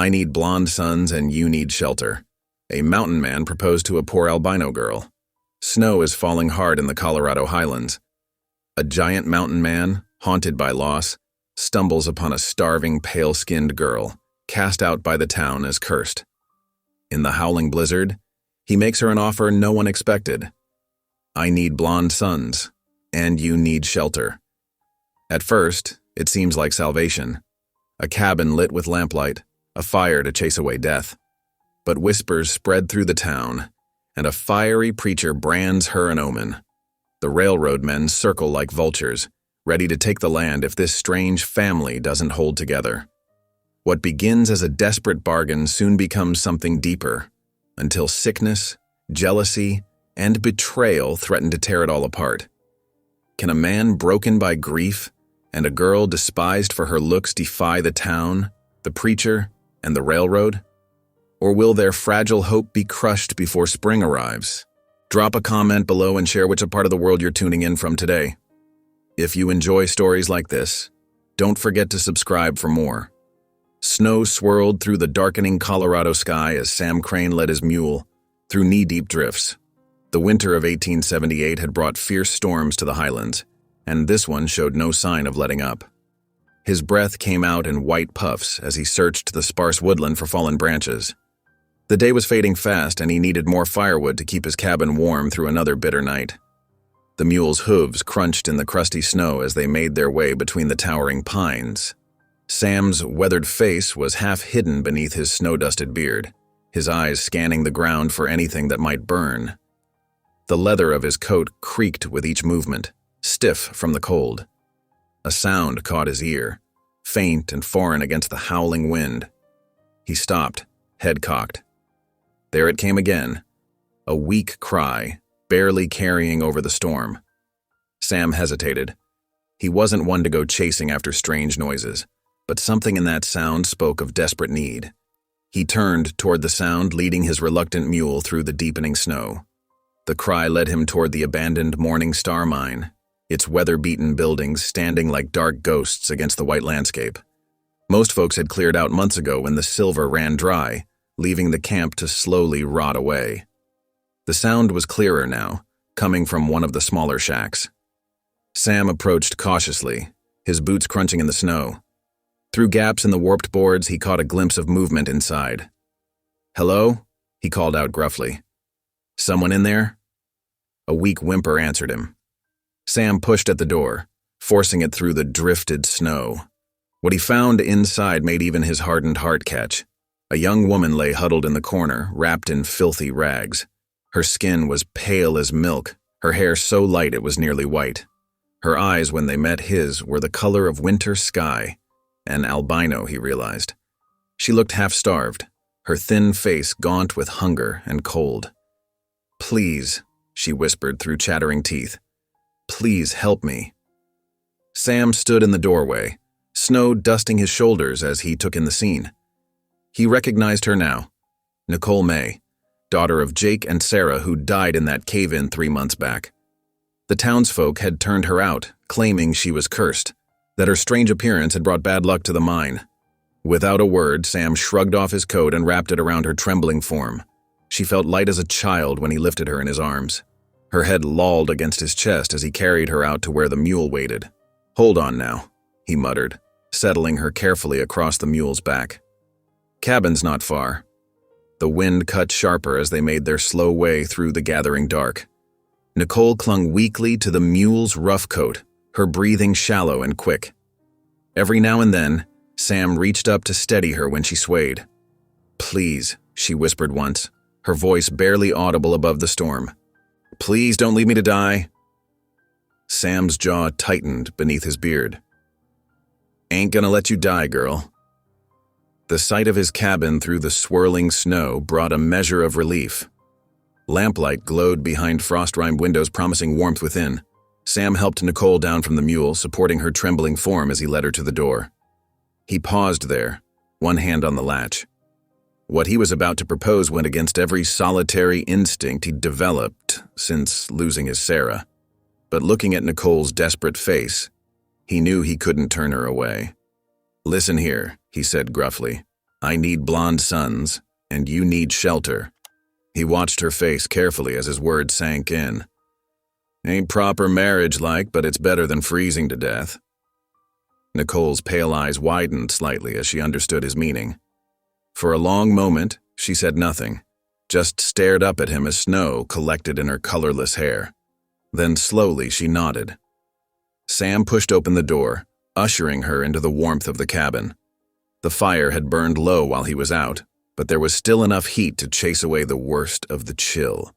I need blonde sons and you need shelter. A mountain man proposed to a poor albino girl. Snow is falling hard in the Colorado highlands. A giant mountain man, haunted by loss, stumbles upon a starving, pale-skinned girl, cast out by the town as cursed. In the howling blizzard, he makes her an offer no one expected. I need blonde sons, and you need shelter. At first, it seems like salvation. A cabin lit with lamplight, a fire to chase away death. But whispers spread through the town, and a fiery preacher brands her an omen. The railroad men circle like vultures, ready to take the land if this strange family doesn't hold together. What begins as a desperate bargain soon becomes something deeper, until sickness, jealousy, and betrayal threaten to tear it all apart. Can a man broken by grief and a girl despised for her looks defy the town, the preacher, and the railroad? Or will their fragile hope be crushed before spring arrives? Drop a comment below and share which part of the world you're tuning in from today. If you enjoy stories like this, don't forget to subscribe for more. Snow swirled through the darkening Colorado sky as Sam Crane led his mule through knee-deep drifts. The winter of 1878 had brought fierce storms to the highlands, and this one showed no sign of letting up. His breath came out in white puffs as he searched the sparse woodland for fallen branches. The day was fading fast, and he needed more firewood to keep his cabin warm through another bitter night. The mule's hooves crunched in the crusty snow as they made their way between the towering pines. Sam's weathered face was half hidden beneath his snow-dusted beard, his eyes scanning the ground for anything that might burn. The leather of his coat creaked with each movement, stiff from the cold. A sound caught his ear, faint and foreign against the howling wind. He stopped, head cocked. There it came again, a weak cry, barely carrying over the storm. Sam hesitated. He wasn't one to go chasing after strange noises, but something in that sound spoke of desperate need. He turned toward the sound, leading his reluctant mule through the deepening snow. The cry led him toward the abandoned Morning Star mine, its weather-beaten buildings standing like dark ghosts against the white landscape. Most folks had cleared out months ago when the silver ran dry, leaving the camp to slowly rot away. The sound was clearer now, coming from one of the smaller shacks. Sam approached cautiously, his boots crunching in the snow. Through gaps in the warped boards, he caught a glimpse of movement inside. "Hello?" he called out gruffly. "Someone in there?" A weak whimper answered him. Sam pushed at the door, forcing it through the drifted snow. What he found inside made even his hardened heart catch. A young woman lay huddled in the corner, wrapped in filthy rags. Her skin was pale as milk, her hair so light it was nearly white. Her eyes, when they met his, were the color of winter sky. An albino, he realized. She looked half-starved, her thin face gaunt with hunger and cold. "Please," she whispered through chattering teeth. "Please help me." Sam stood in the doorway, snow dusting his shoulders as he took in the scene. He recognized her now, Nicole May, daughter of Jake and Sarah, who died in that cave-in 3 months back. The townsfolk had turned her out, claiming she was cursed, that her strange appearance had brought bad luck to the mine. Without a word, Sam shrugged off his coat and wrapped it around her trembling form. She felt light as a child when he lifted her in his arms. Her head lolled against his chest as he carried her out to where the mule waited. "Hold on now," he muttered, settling her carefully across the mule's back. "Cabin's not far." The wind cut sharper as they made their slow way through the gathering dark. Nicole clung weakly to the mule's rough coat, her breathing shallow and quick. Every now and then, Sam reached up to steady her when she swayed. "Please," she whispered once, her voice barely audible above the storm. "Please don't leave me to die." Sam's jaw tightened beneath his beard. "Ain't gonna let you die, girl." The sight of his cabin through the swirling snow brought a measure of relief. Lamplight glowed behind frost-rimed windows, promising warmth within. Sam helped Nicole down from the mule, supporting her trembling form as he led her to the door. He paused there, one hand on the latch. What he was about to propose went against every solitary instinct he'd developed since losing his Sarah. But looking at Nicole's desperate face, he knew he couldn't turn her away. "Listen here," he said gruffly. I need blonde sons, and you need shelter. He watched her face carefully as his words sank in. Ain't proper marriage-like, but it's better than freezing to death. Nicole's pale eyes widened slightly as she understood his meaning. For a long moment, she said nothing, just stared up at him as snow collected in her colorless hair. Then slowly she nodded. Sam pushed open the door, ushering her into the warmth of the cabin. The fire had burned low while he was out, but there was still enough heat to chase away the worst of the chill.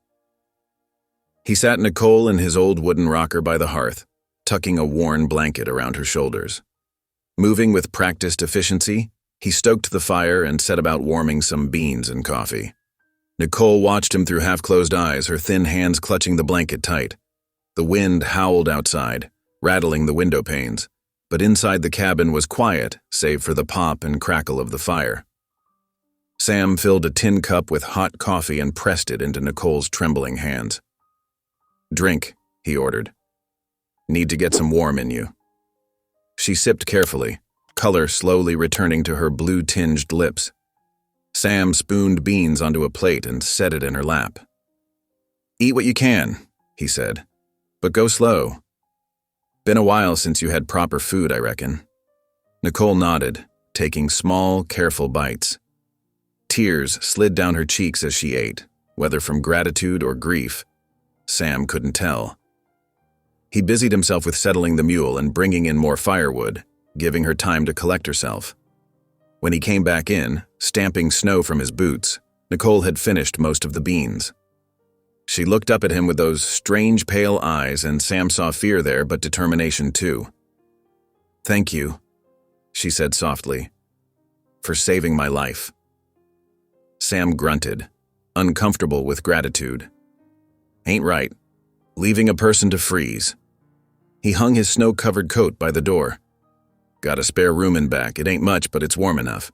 He sat Nicole in his old wooden rocker by the hearth, tucking a worn blanket around her shoulders. Moving with practiced efficiency, he stoked the fire and set about warming some beans and coffee. Nicole watched him through half-closed eyes, her thin hands clutching the blanket tight. The wind howled outside, rattling the window panes, but inside the cabin was quiet, save for the pop and crackle of the fire. Sam filled a tin cup with hot coffee and pressed it into Nicole's trembling hands. Drink, he ordered. Need to get some warm in you. She sipped carefully, color slowly returning to her blue-tinged lips. Sam spooned beans onto a plate and set it in her lap. Eat what you can, he said, but go slow. Been a while since you had proper food, I reckon. Nicole nodded, taking small, careful bites. Tears slid down her cheeks as she ate, whether from gratitude or grief. Sam couldn't tell. He busied himself with settling the mule and bringing in more firewood, giving her time to collect herself. When he came back in, stamping snow from his boots, Nicole had finished most of the beans. She looked up at him with those strange pale eyes, and Sam saw fear there, but determination too. Thank you, she said softly, for saving my life. Sam grunted, uncomfortable with gratitude. Ain't right. Leaving a person to freeze. He hung his snow-covered coat by the door. Got a spare room in back. It ain't much, but it's warm enough.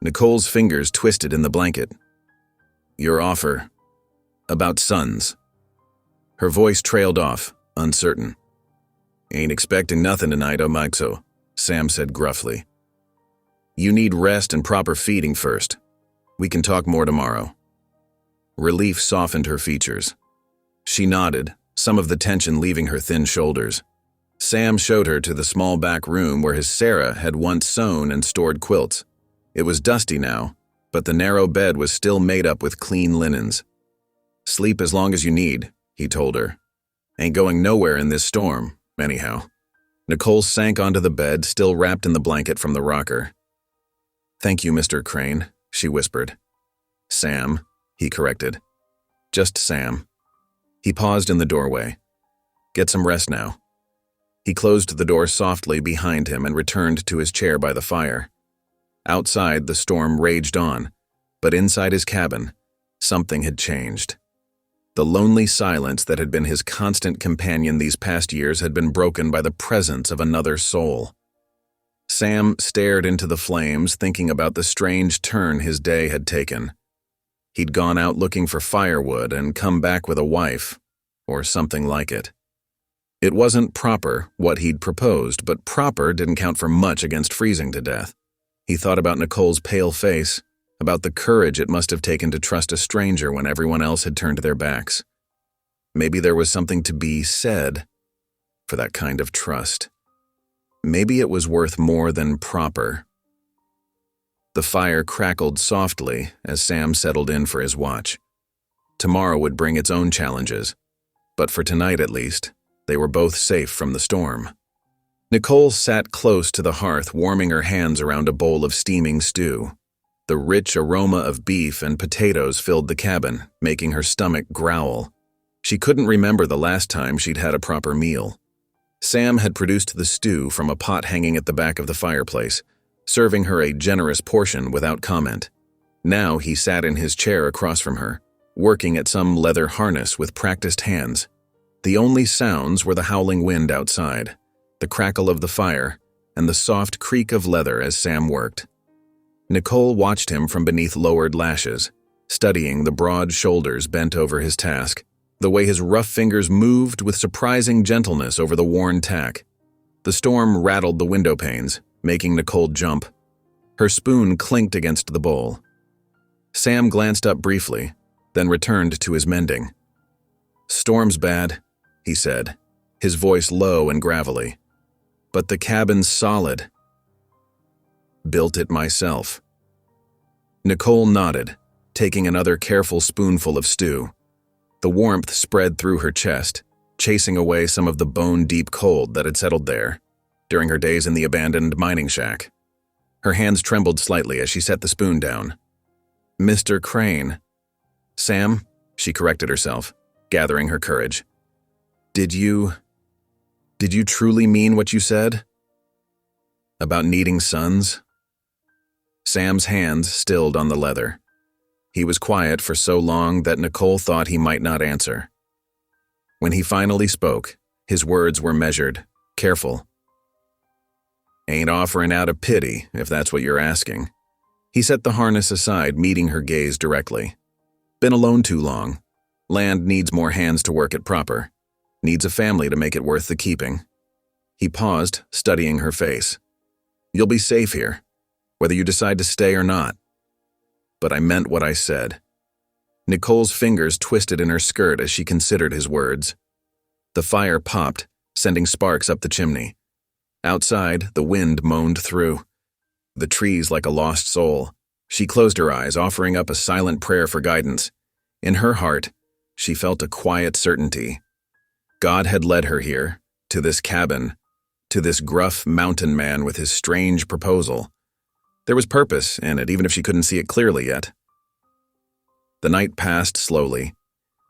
Nicole's fingers twisted in the blanket. Your offer. About sons. Her voice trailed off, uncertain. Ain't expecting nothing tonight, Omaxo, Sam said gruffly. You need rest and proper feeding first. We can talk more tomorrow. Relief softened her features. She nodded, some of the tension leaving her thin shoulders. Sam showed her to the small back room where his Sarah had once sewn and stored quilts. It was dusty now, but the narrow bed was still made up with clean linens. Sleep as long as you need, he told her. Ain't going nowhere in this storm, anyhow. Nicole sank onto the bed, still wrapped in the blanket from the rocker. Thank you, Mr. Crane, she whispered. Sam, he corrected. Just Sam. He paused in the doorway. Get some rest now. He closed the door softly behind him and returned to his chair by the fire. Outside, the storm raged on, but inside his cabin, something had changed. The lonely silence that had been his constant companion these past years had been broken by the presence of another soul. Sam stared into the flames, thinking about the strange turn his day had taken. He'd gone out looking for firewood and come back with a wife, or something like it. It wasn't proper, what he'd proposed, but proper didn't count for much against freezing to death. He thought about Nicole's pale face, about the courage it must have taken to trust a stranger when everyone else had turned their backs. Maybe there was something to be said for that kind of trust. Maybe it was worth more than proper. The fire crackled softly as Sam settled in for his watch. Tomorrow would bring its own challenges, but for tonight at least, they were both safe from the storm. Nicole sat close to the hearth, warming her hands around a bowl of steaming stew. The rich aroma of beef and potatoes filled the cabin, making her stomach growl. She couldn't remember the last time she'd had a proper meal. Sam had produced the stew from a pot hanging at the back of the fireplace, serving her a generous portion without comment. Now he sat in his chair across from her, working at some leather harness with practiced hands. The only sounds were the howling wind outside, the crackle of the fire, and the soft creak of leather as Sam worked. Nicole watched him from beneath lowered lashes, studying the broad shoulders bent over his task, the way his rough fingers moved with surprising gentleness over the worn tack. The storm rattled the window panes, making Nicole jump. Her spoon clinked against the bowl. Sam glanced up briefly, then returned to his mending. "Storm's bad," he said, his voice low and gravelly. "But the cabin's solid." "Built it myself." Nicole nodded, taking another careful spoonful of stew. The warmth spread through her chest, chasing away some of the bone-deep cold that had settled there during her days in the abandoned mining shack. Her hands trembled slightly as she set the spoon down. "Mr. Crane." "Sam," she corrected herself, gathering her courage. Did you truly mean what you said? About needing sons?" Sam's hands stilled on the leather. He was quiet for so long that Nicole thought he might not answer. When he finally spoke, his words were measured, careful. "Ain't offering out of pity, if that's what you're asking." He set the harness aside, meeting her gaze directly. "Been alone too long. Land needs more hands to work it proper. Needs a family to make it worth the keeping." He paused, studying her face. "You'll be safe here, whether you decide to stay or not." "But I meant what I said." Nicole's fingers twisted in her skirt as she considered his words. The fire popped, sending sparks up the chimney. Outside, the wind moaned through. The trees like a lost soul. She closed her eyes, offering up a silent prayer for guidance. In her heart, she felt a quiet certainty. God had led her here, to this cabin, to this gruff mountain man with his strange proposal. There was purpose in it, even if she couldn't see it clearly yet. The night passed slowly.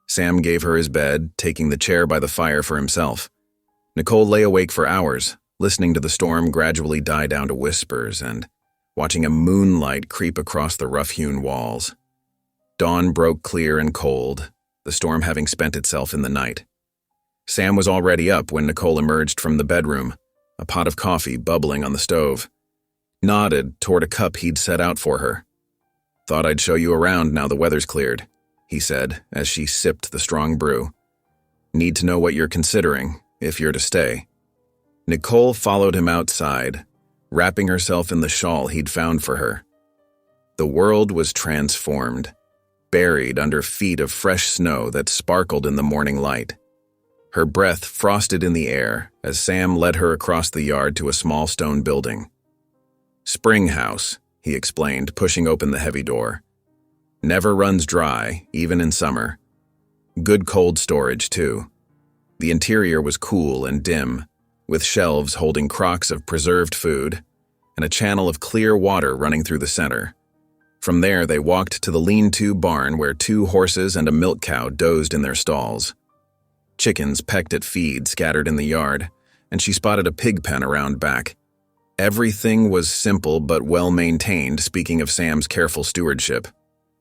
Sam gave her his bed, taking the chair by the fire for himself. Nicole lay awake for hours, listening to the storm gradually die down to whispers and watching a moonlight creep across the rough-hewn walls. Dawn broke clear and cold, the storm having spent itself in the night. Sam was already up when Nicole emerged from the bedroom, a pot of coffee bubbling on the stove. Nodded toward a cup he'd set out for her. "Thought I'd show you around now the weather's cleared," he said as she sipped the strong brew. "Need to know what you're considering, if you're to stay." Nicole followed him outside, wrapping herself in the shawl he'd found for her. The world was transformed, buried under feet of fresh snow that sparkled in the morning light. Her breath frosted in the air as Sam led her across the yard to a small stone building. "Spring house," he explained, pushing open the heavy door. "Never runs dry, even in summer. Good cold storage, too." The interior was cool and dim, with shelves holding crocks of preserved food and a channel of clear water running through the center. From there, they walked to the lean-to barn where 2 horses and a milk cow dozed in their stalls. Chickens pecked at feed scattered in the yard, and she spotted a pig pen around back. Everything was simple but well-maintained, speaking of Sam's careful stewardship.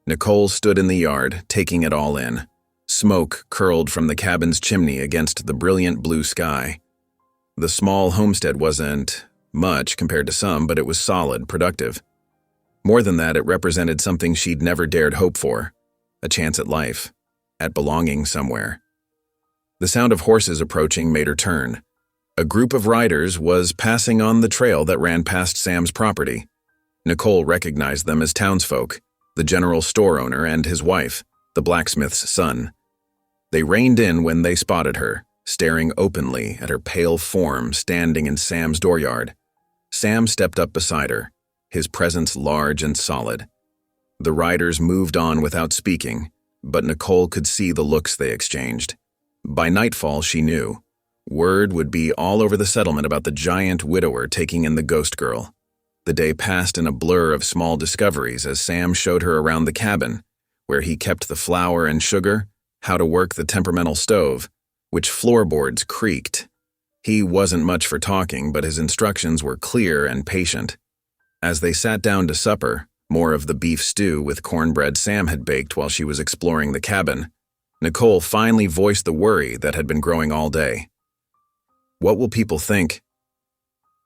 Nicole stood in the yard, taking it all in. Smoke curled from the cabin's chimney against the brilliant blue sky. The small homestead wasn't much compared to some, but it was solid, productive. More than that, it represented something she'd never dared hope for, a chance at life, at belonging somewhere. The sound of horses approaching made her turn. A group of riders was passing on the trail that ran past Sam's property. Nicole recognized them as townsfolk, the general store owner and his wife, the blacksmith's son. They reined in when they spotted her, staring openly at her pale form standing in Sam's dooryard. Sam stepped up beside her, his presence large and solid. The riders moved on without speaking, but Nicole could see the looks they exchanged. By nightfall, she knew. Word would be all over the settlement about the giant widower taking in the ghost girl. The day passed in a blur of small discoveries as Sam showed her around the cabin, where he kept the flour and sugar, how to work the temperamental stove, which floorboards creaked. He wasn't much for talking, but his instructions were clear and patient. As they sat down to supper, more of the beef stew with cornbread Sam had baked while she was exploring the cabin, Nicole finally voiced the worry that had been growing all day. "What will people think?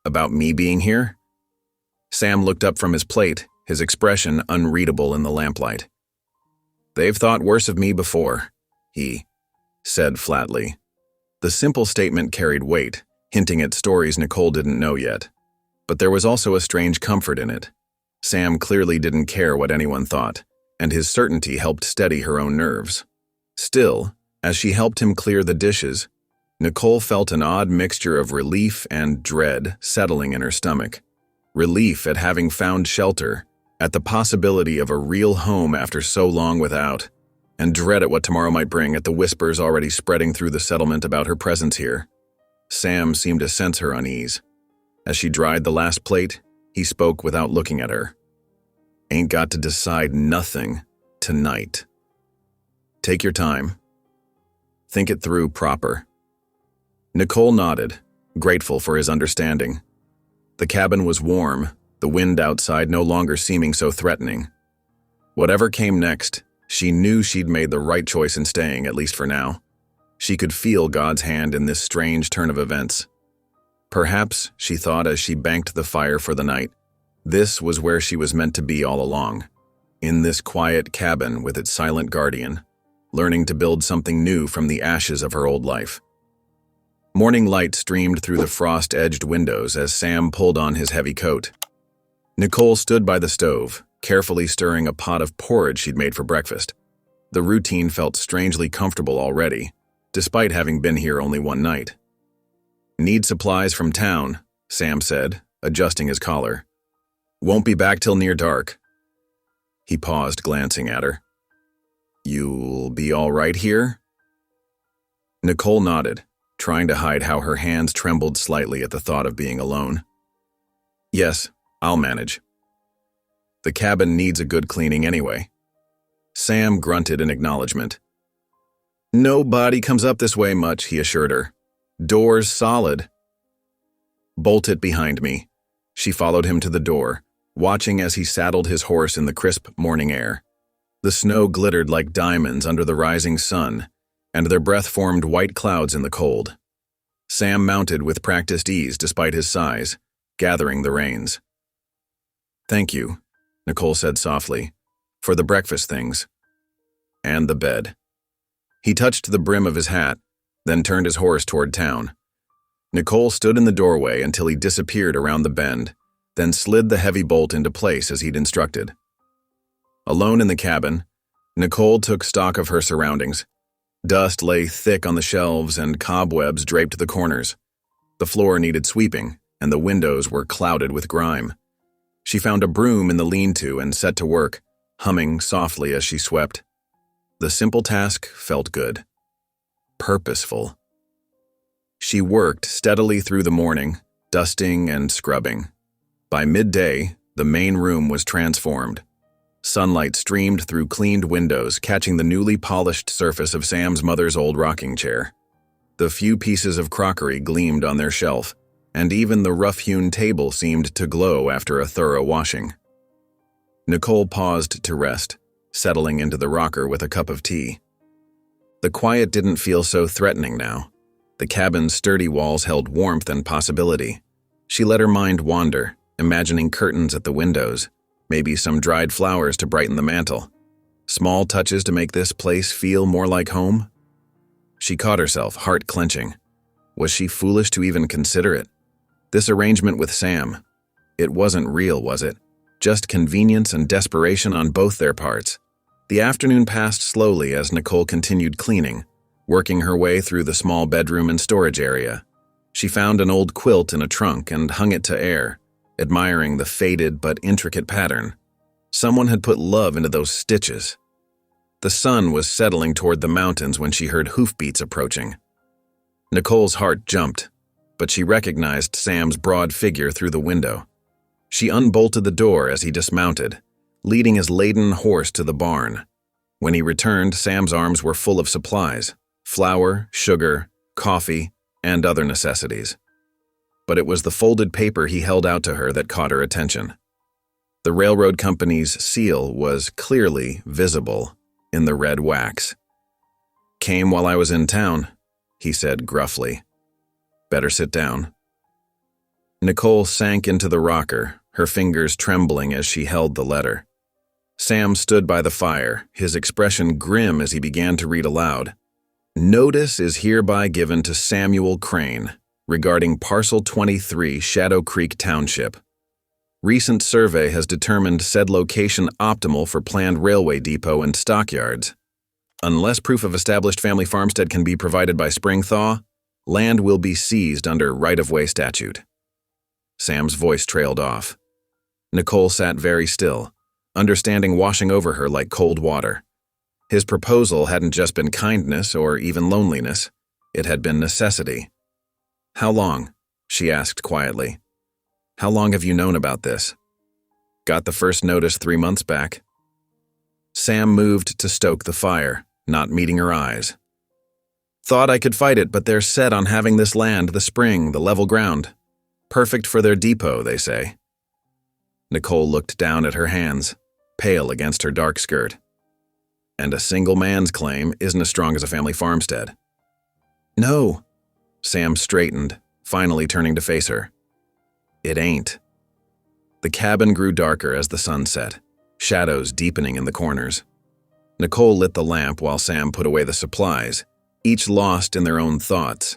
About me being here?" Sam looked up from his plate, his expression unreadable in the lamplight. "They've thought worse of me before," he said flatly. The simple statement carried weight, hinting at stories Nicole didn't know yet. But there was also a strange comfort in it. Sam clearly didn't care what anyone thought, and his certainty helped steady her own nerves. Still, as she helped him clear the dishes, Nicole felt an odd mixture of relief and dread settling in her stomach. Relief at having found shelter, at the possibility of a real home after so long without, and dread at what tomorrow might bring at the whispers already spreading through the settlement about her presence here. Sam seemed to sense her unease. As she dried the last plate, he spoke without looking at her. "Ain't got to decide nothing tonight. Take your time. Think it through proper." Nicole nodded, grateful for his understanding. The cabin was warm, the wind outside no longer seeming so threatening. Whatever came next, she knew she'd made the right choice in staying, at least for now. She could feel God's hand in this strange turn of events. Perhaps, she thought as she banked the fire for the night, this was where she was meant to be all along, in this quiet cabin with its silent guardian, learning to build something new from the ashes of her old life. Morning light streamed through the frost-edged windows as Sam pulled on his heavy coat. Nicole stood by the stove, carefully stirring a pot of porridge she'd made for breakfast. The routine felt strangely comfortable already, despite having been here only one night. "Need supplies from town," Sam said, adjusting his collar. "Won't be back till near dark." He paused, glancing at her. "You'll be all right here?" Nicole nodded, trying to hide how her hands trembled slightly at the thought of being alone. "Yes, I'll manage. The cabin needs a good cleaning anyway." Sam grunted in acknowledgement. "Nobody comes up this way much," he assured her. "Door's solid." "Bolt it behind me." She followed him to the door, watching as he saddled his horse in the crisp morning air. The snow glittered like diamonds under the rising sun, and their breath formed white clouds in the cold. Sam mounted with practiced ease despite his size, gathering the reins. "Thank you," Nicole said softly, "for the breakfast things. And the bed." He touched the brim of his hat, then turned his horse toward town. Nicole stood in the doorway until he disappeared around the bend, then slid the heavy bolt into place as he'd instructed. Alone in the cabin, Nicole took stock of her surroundings. Dust lay thick on the shelves and cobwebs draped the corners. The floor needed sweeping, and the windows were clouded with grime. She found a broom in the lean-to and set to work, humming softly as she swept. The simple task felt good. Purposeful. She worked steadily through the morning, dusting and scrubbing. By midday, the main room was transformed. Sunlight streamed through cleaned windows, catching the newly polished surface of Sam's mother's old rocking chair. The few pieces of crockery gleamed on their shelf, and even the rough-hewn table seemed to glow after a thorough washing. Nicole paused to rest, settling into the rocker with a cup of tea. The quiet didn't feel so threatening now. The cabin's sturdy walls held warmth and possibility. She let her mind wander, imagining curtains at the windows, maybe some dried flowers to brighten the mantel. Small touches to make this place feel more like home? She caught herself, heart clenching. Was she foolish to even consider it? This arrangement with Sam, it wasn't real, was it? Just convenience and desperation on both their parts. The afternoon passed slowly as Nicole continued cleaning, working her way through the small bedroom and storage area. She found an old quilt in a trunk and hung it to air, admiring the faded but intricate pattern. Someone had put love into those stitches. The sun was settling toward the mountains when she heard hoofbeats approaching. Nicole's heart jumped, but she recognized Sam's broad figure through the window. She unbolted the door as he dismounted, leading his laden horse to the barn. When he returned, Sam's arms were full of supplies: flour, sugar, coffee, and other necessities. But it was the folded paper he held out to her that caught her attention. The railroad company's seal was clearly visible in the red wax. "Came while I was in town," he said gruffly. "Better sit down." Nicole sank into the rocker, her fingers trembling as she held the letter. Sam stood by the fire, his expression grim as he began to read aloud. "Notice is hereby given to Samuel Crane regarding Parcel 23, Shadow Creek Township. Recent survey has determined said location optimal for planned railway depot and stockyards. Unless proof of established family farmstead can be provided by spring thaw, land will be seized under right-of-way statute. Sam's voice trailed off. Nicole sat very still, understanding washing over her like cold water. His proposal hadn't just been kindness or even loneliness. It had been necessity. "How long?" she asked quietly. "How long have you known about this?" "Got the first notice 3 months back." Sam moved to stoke the fire, not meeting her eyes. "Thought I could fight it, but they're set on having this land, the spring, the level ground. Perfect for their depot, they say." Nicole looked down at her hands, pale against her dark skirt. "And a single man's claim isn't as strong as a family farmstead." "No." Sam straightened, finally turning to face her. "It ain't." The cabin grew darker as the sun set, shadows deepening in the corners. Nicole lit the lamp while Sam put away the supplies, each lost in their own thoughts.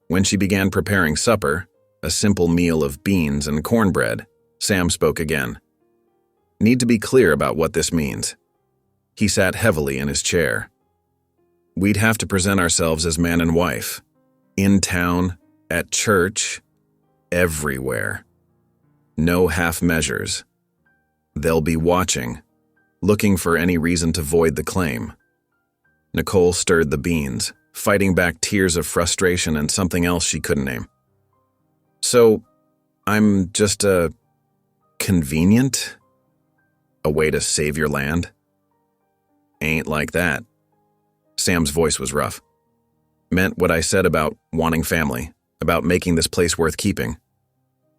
When she began preparing supper, a simple meal of beans and cornbread, Sam spoke again. "Need to be clear about what this means." He sat heavily in his chair. "We'd have to present ourselves as man and wife. In town, at church, everywhere. No half measures. They'll be watching, looking for any reason to void the claim." Nicole stirred the beans, fighting back tears of frustration and something else she couldn't name. "So, I'm just convenient? A way to save your land?" "Ain't like that." Sam's voice was rough. "Meant what I said about wanting family, about making this place worth keeping.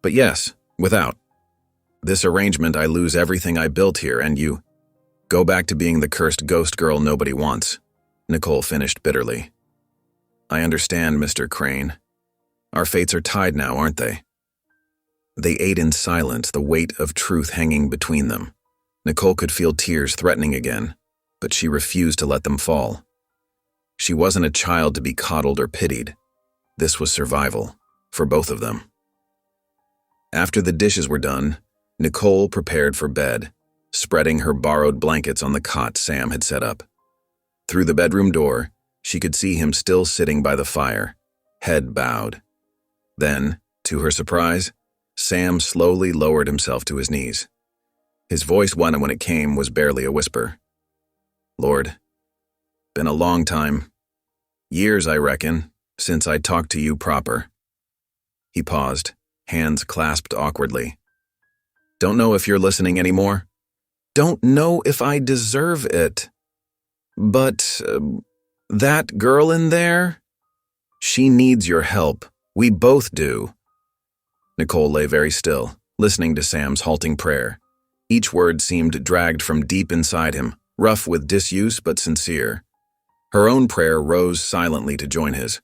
But yes, without this arrangement, I lose everything I built here, and you go back to being the cursed ghost girl nobody wants," Nicole finished bitterly. "I understand, Mr. Crane. Our fates are tied now, aren't they?" They ate in silence, the weight of truth hanging between them. Nicole could feel tears threatening again, but she refused to let them fall. She wasn't a child to be coddled or pitied. This was survival, for both of them. After the dishes were done, Nicole prepared for bed, spreading her borrowed blankets on the cot Sam had set up. Through the bedroom door, she could see him still sitting by the fire, head bowed. Then, to her surprise, Sam slowly lowered himself to his knees. His voice, when it came, was barely a whisper. "Lord, been a long time. Years, I reckon, since I talked to you proper." He paused, hands clasped awkwardly. "Don't know if you're listening anymore. Don't know if I deserve it. But, that girl in there? She needs your help. We both do." Nicole lay very still, listening to Sam's halting prayer. Each word seemed dragged from deep inside him, rough with disuse but sincere. Her own prayer rose silently to join his,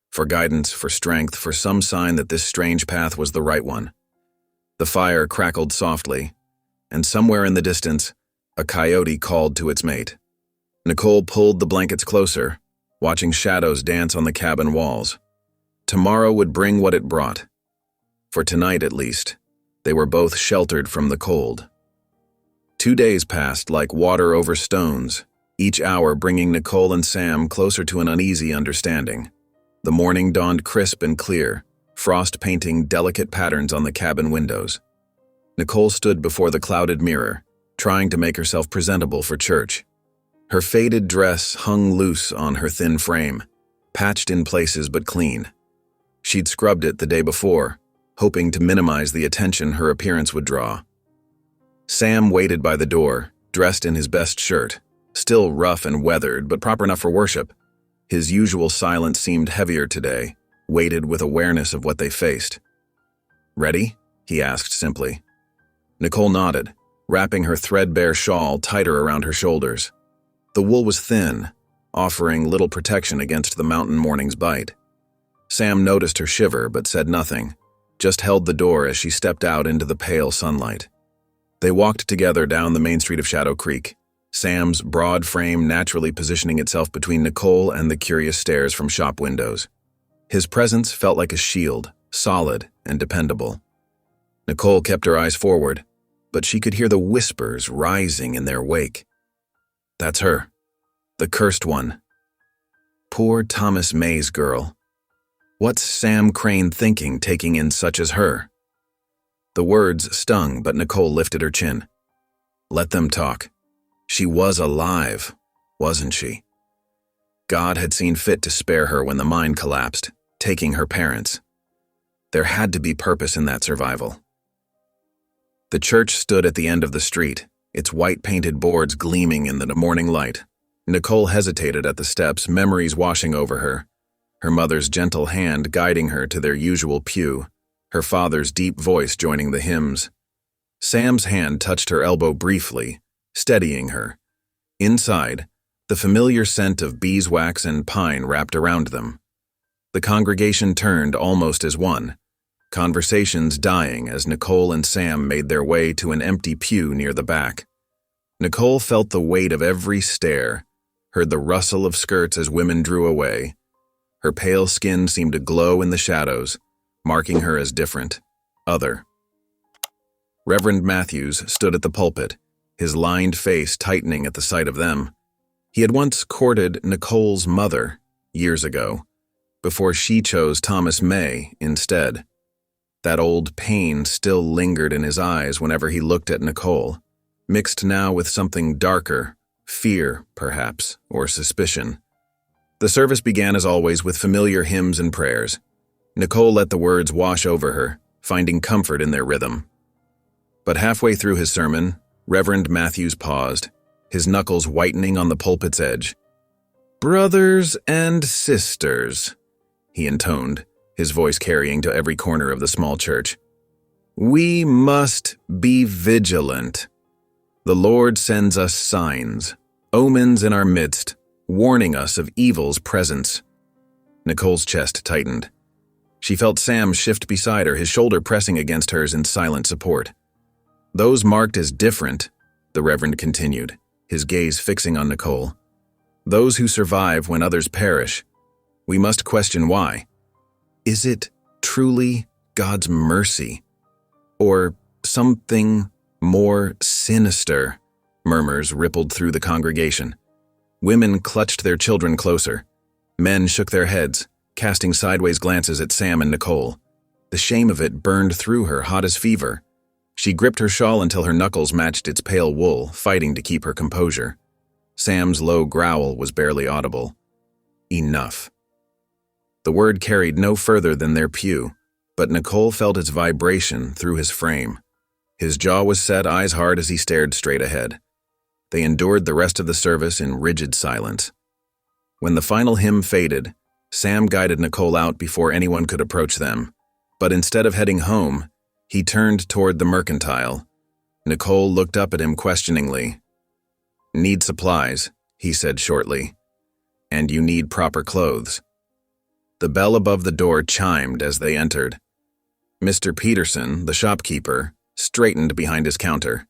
for guidance, for strength, for some sign that this strange path was the right one. The fire crackled softly, and somewhere in the distance, a coyote called to its mate. Nicole pulled the blankets closer, watching shadows dance on the cabin walls. Tomorrow would bring what it brought. For tonight, at least, they were both sheltered from the cold. 2 days passed like water over stones, each hour bringing Nicole and Sam closer to an uneasy understanding. The morning dawned crisp and clear, frost painting delicate patterns on the cabin windows. Nicole stood before the clouded mirror, trying to make herself presentable for church. Her faded dress hung loose on her thin frame, patched in places but clean. She'd scrubbed it the day before, hoping to minimize the attention her appearance would draw. Sam waited by the door, dressed in his best shirt, still rough and weathered but proper enough for worship. His usual silence seemed heavier today, weighted with awareness of what they faced. "Ready?" he asked simply. Nicole nodded, wrapping her threadbare shawl tighter around her shoulders. The wool was thin, offering little protection against the mountain morning's bite. Sam noticed her shiver but said nothing, just held the door as she stepped out into the pale sunlight. They walked together down the main street of Shadow Creek, Sam's broad frame naturally positioning itself between Nicole and the curious stares from shop windows. His presence felt like a shield, solid and dependable. Nicole kept her eyes forward, but she could hear the whispers rising in their wake. That's her, the cursed one. Poor Thomas May's girl. What's Sam Crane thinking taking in such as her? The words stung, but Nicole lifted her chin. Let them talk. She was alive, wasn't she? God had seen fit to spare her when the mine collapsed, taking her parents. There had to be purpose in that survival. The church stood at the end of the street, its white-painted boards gleaming in the morning light. Nicole hesitated at the steps, memories washing over her. Her mother's gentle hand guiding her to their usual pew, her father's deep voice joining the hymns. Sam's hand touched her elbow briefly, steadying her. Inside, the familiar scent of beeswax and pine wrapped around them. The congregation turned almost as one, conversations dying as Nicole and Sam made their way to an empty pew near the back. Nicole felt the weight of every stare, heard the rustle of skirts as women drew away. Her pale skin seemed to glow in the shadows, marking her as different, other. Reverend Matthews stood at the pulpit, his lined face tightening at the sight of them. He had once courted Nicole's mother, years ago, before she chose Thomas May instead. That old pain still lingered in his eyes whenever he looked at Nicole, mixed now with something darker, fear, perhaps, or suspicion. The service began as always with familiar hymns and prayers. Nicole let the words wash over her, finding comfort in their rhythm. But halfway through his sermon, Reverend Matthews paused, his knuckles whitening on the pulpit's edge. "Brothers and sisters," he intoned, his voice carrying to every corner of the small church. "We must be vigilant. The Lord sends us signs, omens in our midst, warning us of evil's presence." Nicole's chest tightened. She felt Sam shift beside her, his shoulder pressing against hers in silent support. "Those marked as different," the Reverend continued, his gaze fixing on Nicole. "Those who survive when others perish. We must question why. Is it truly God's mercy? Or something more sinister?" Murmurs rippled through the congregation. Women clutched their children closer. Men shook their heads, casting sideways glances at Sam and Nicole. The shame of it burned through her, hot as fever. She gripped her shawl until her knuckles matched its pale wool, fighting to keep her composure. Sam's low growl was barely audible. Enough. The word carried no further than their pew, but Nicole felt its vibration through his frame. His jaw was set, eyes hard as he stared straight ahead. They endured the rest of the service in rigid silence. When the final hymn faded, Sam guided Nicole out before anyone could approach them, but instead of heading home, he turned toward the mercantile. Nicole looked up at him questioningly. "Need supplies," he said shortly. "And you need proper clothes." The bell above the door chimed as they entered. Mr. Peterson, the shopkeeper, straightened behind his counter.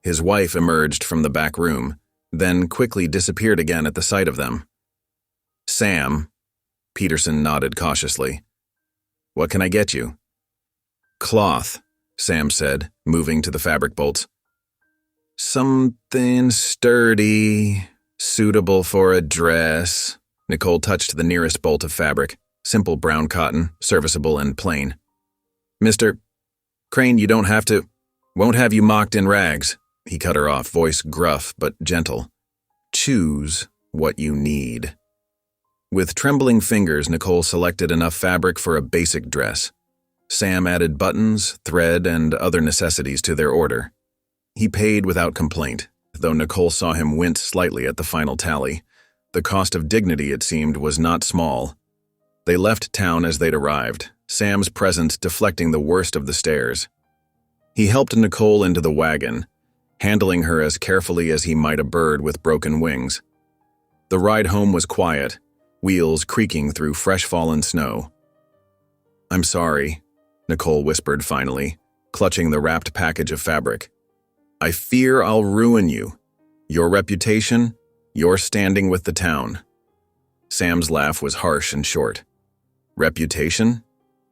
His wife emerged from the back room, then quickly disappeared again at the sight of them. "Sam," Peterson nodded cautiously. "What can I get you?" "Cloth," Sam said, moving to the fabric bolts. "Something sturdy, suitable for a dress." Nicole touched the nearest bolt of fabric, simple brown cotton, serviceable and plain. "Mr. Crane, you don't have to. Won't have you mocked in rags," he cut her off, voice gruff but gentle. "Choose what you need." With trembling fingers, Nicole selected enough fabric for a basic dress. Sam added buttons, thread, and other necessities to their order. He paid without complaint, though Nicole saw him wince slightly at the final tally. The cost of dignity, it seemed, was not small. They left town as they'd arrived, Sam's presence deflecting the worst of the stares. He helped Nicole into the wagon, handling her as carefully as he might a bird with broken wings. The ride home was quiet, wheels creaking through fresh-fallen snow. "I'm sorry," Nicole whispered finally, clutching the wrapped package of fabric. "I fear I'll ruin you. Your reputation, your standing with the town." Sam's laugh was harsh and short. "Reputation?"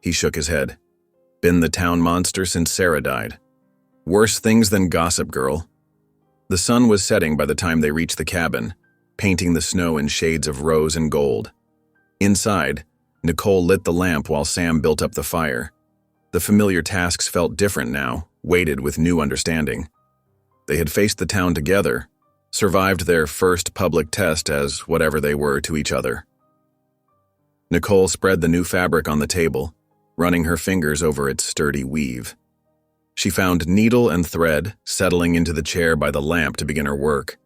He shook his head. Been the town monster since Sarah died. Worse things than Gossip Girl. The sun was setting by the time they reached the cabin, painting the snow in shades of rose and gold. Inside, Nicole lit the lamp while Sam built up the fire. The familiar tasks felt different now, weighted with new understanding. They had faced the town together, survived their first public test as whatever they were to each other. Nicole spread the new fabric on the table, running her fingers over its sturdy weave. She found needle and thread, settling into the chair by the lamp to begin her work.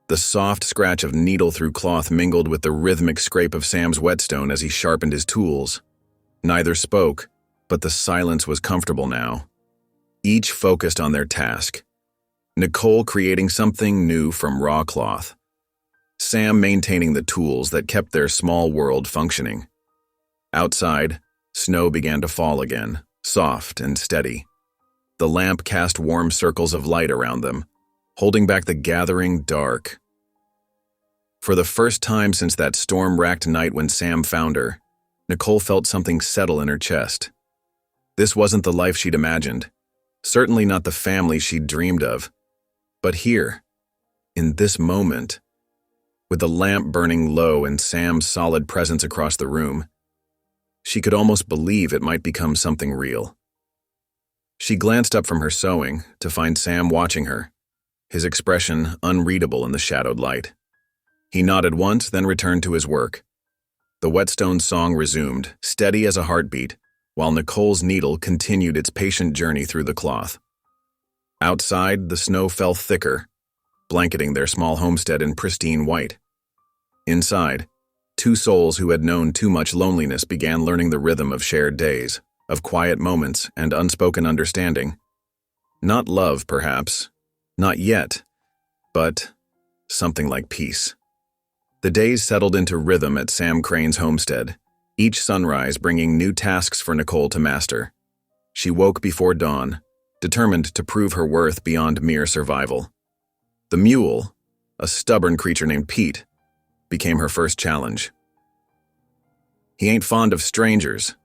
The soft scratch of needle through cloth mingled with the rhythmic scrape of Sam's whetstone as he sharpened his tools. Neither spoke, but the silence was comfortable now. Each focused on their task. Nicole creating something new from raw cloth. Sam maintaining the tools that kept their small world functioning. Outside, snow began to fall again, soft and steady. The lamp cast warm circles of light around them, holding back the gathering dark. For the first time since that storm-racked night when Sam found her, Nicole felt something settle in her chest. This wasn't the life she'd imagined, certainly not the family she'd dreamed of. But here, in this moment, with the lamp burning low and Sam's solid presence across the room, she could almost believe it might become something real. She glanced up from her sewing to find Sam watching her, his expression unreadable in the shadowed light. He nodded once, then returned to his work. The whetstone song resumed, steady as a heartbeat, while Nicole's needle continued its patient journey through the cloth. Outside, the snow fell thicker, blanketing their small homestead in pristine white. Inside, two souls who had known too much loneliness began learning the rhythm of shared days, of quiet moments and unspoken understanding. Not love, perhaps, not yet, but something like peace. The days settled into rhythm at Sam Crane's homestead, each sunrise bringing new tasks for Nicole to master. She woke before dawn, determined to prove her worth beyond mere survival. The mule, a stubborn creature named Pete, became her first challenge. "He ain't fond of strangers,"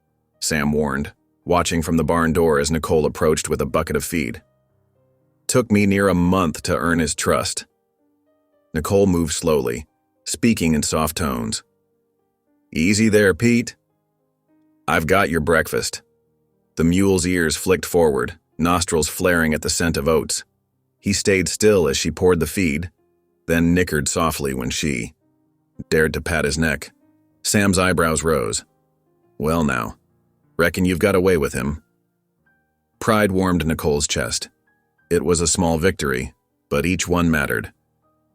Sam warned, watching from the barn door as Nicole approached with a bucket of feed. "Took me near a month to earn his trust." Nicole moved slowly, speaking in soft tones. "Easy there, Pete. I've got your breakfast." The mule's ears flicked forward, nostrils flaring at the scent of oats. He stayed still as she poured the feed, then nickered softly when she dared to pat his neck. Sam's eyebrows rose. "Well now, reckon you've got away with him." Pride warmed Nicole's chest. It was a small victory, but each one mattered.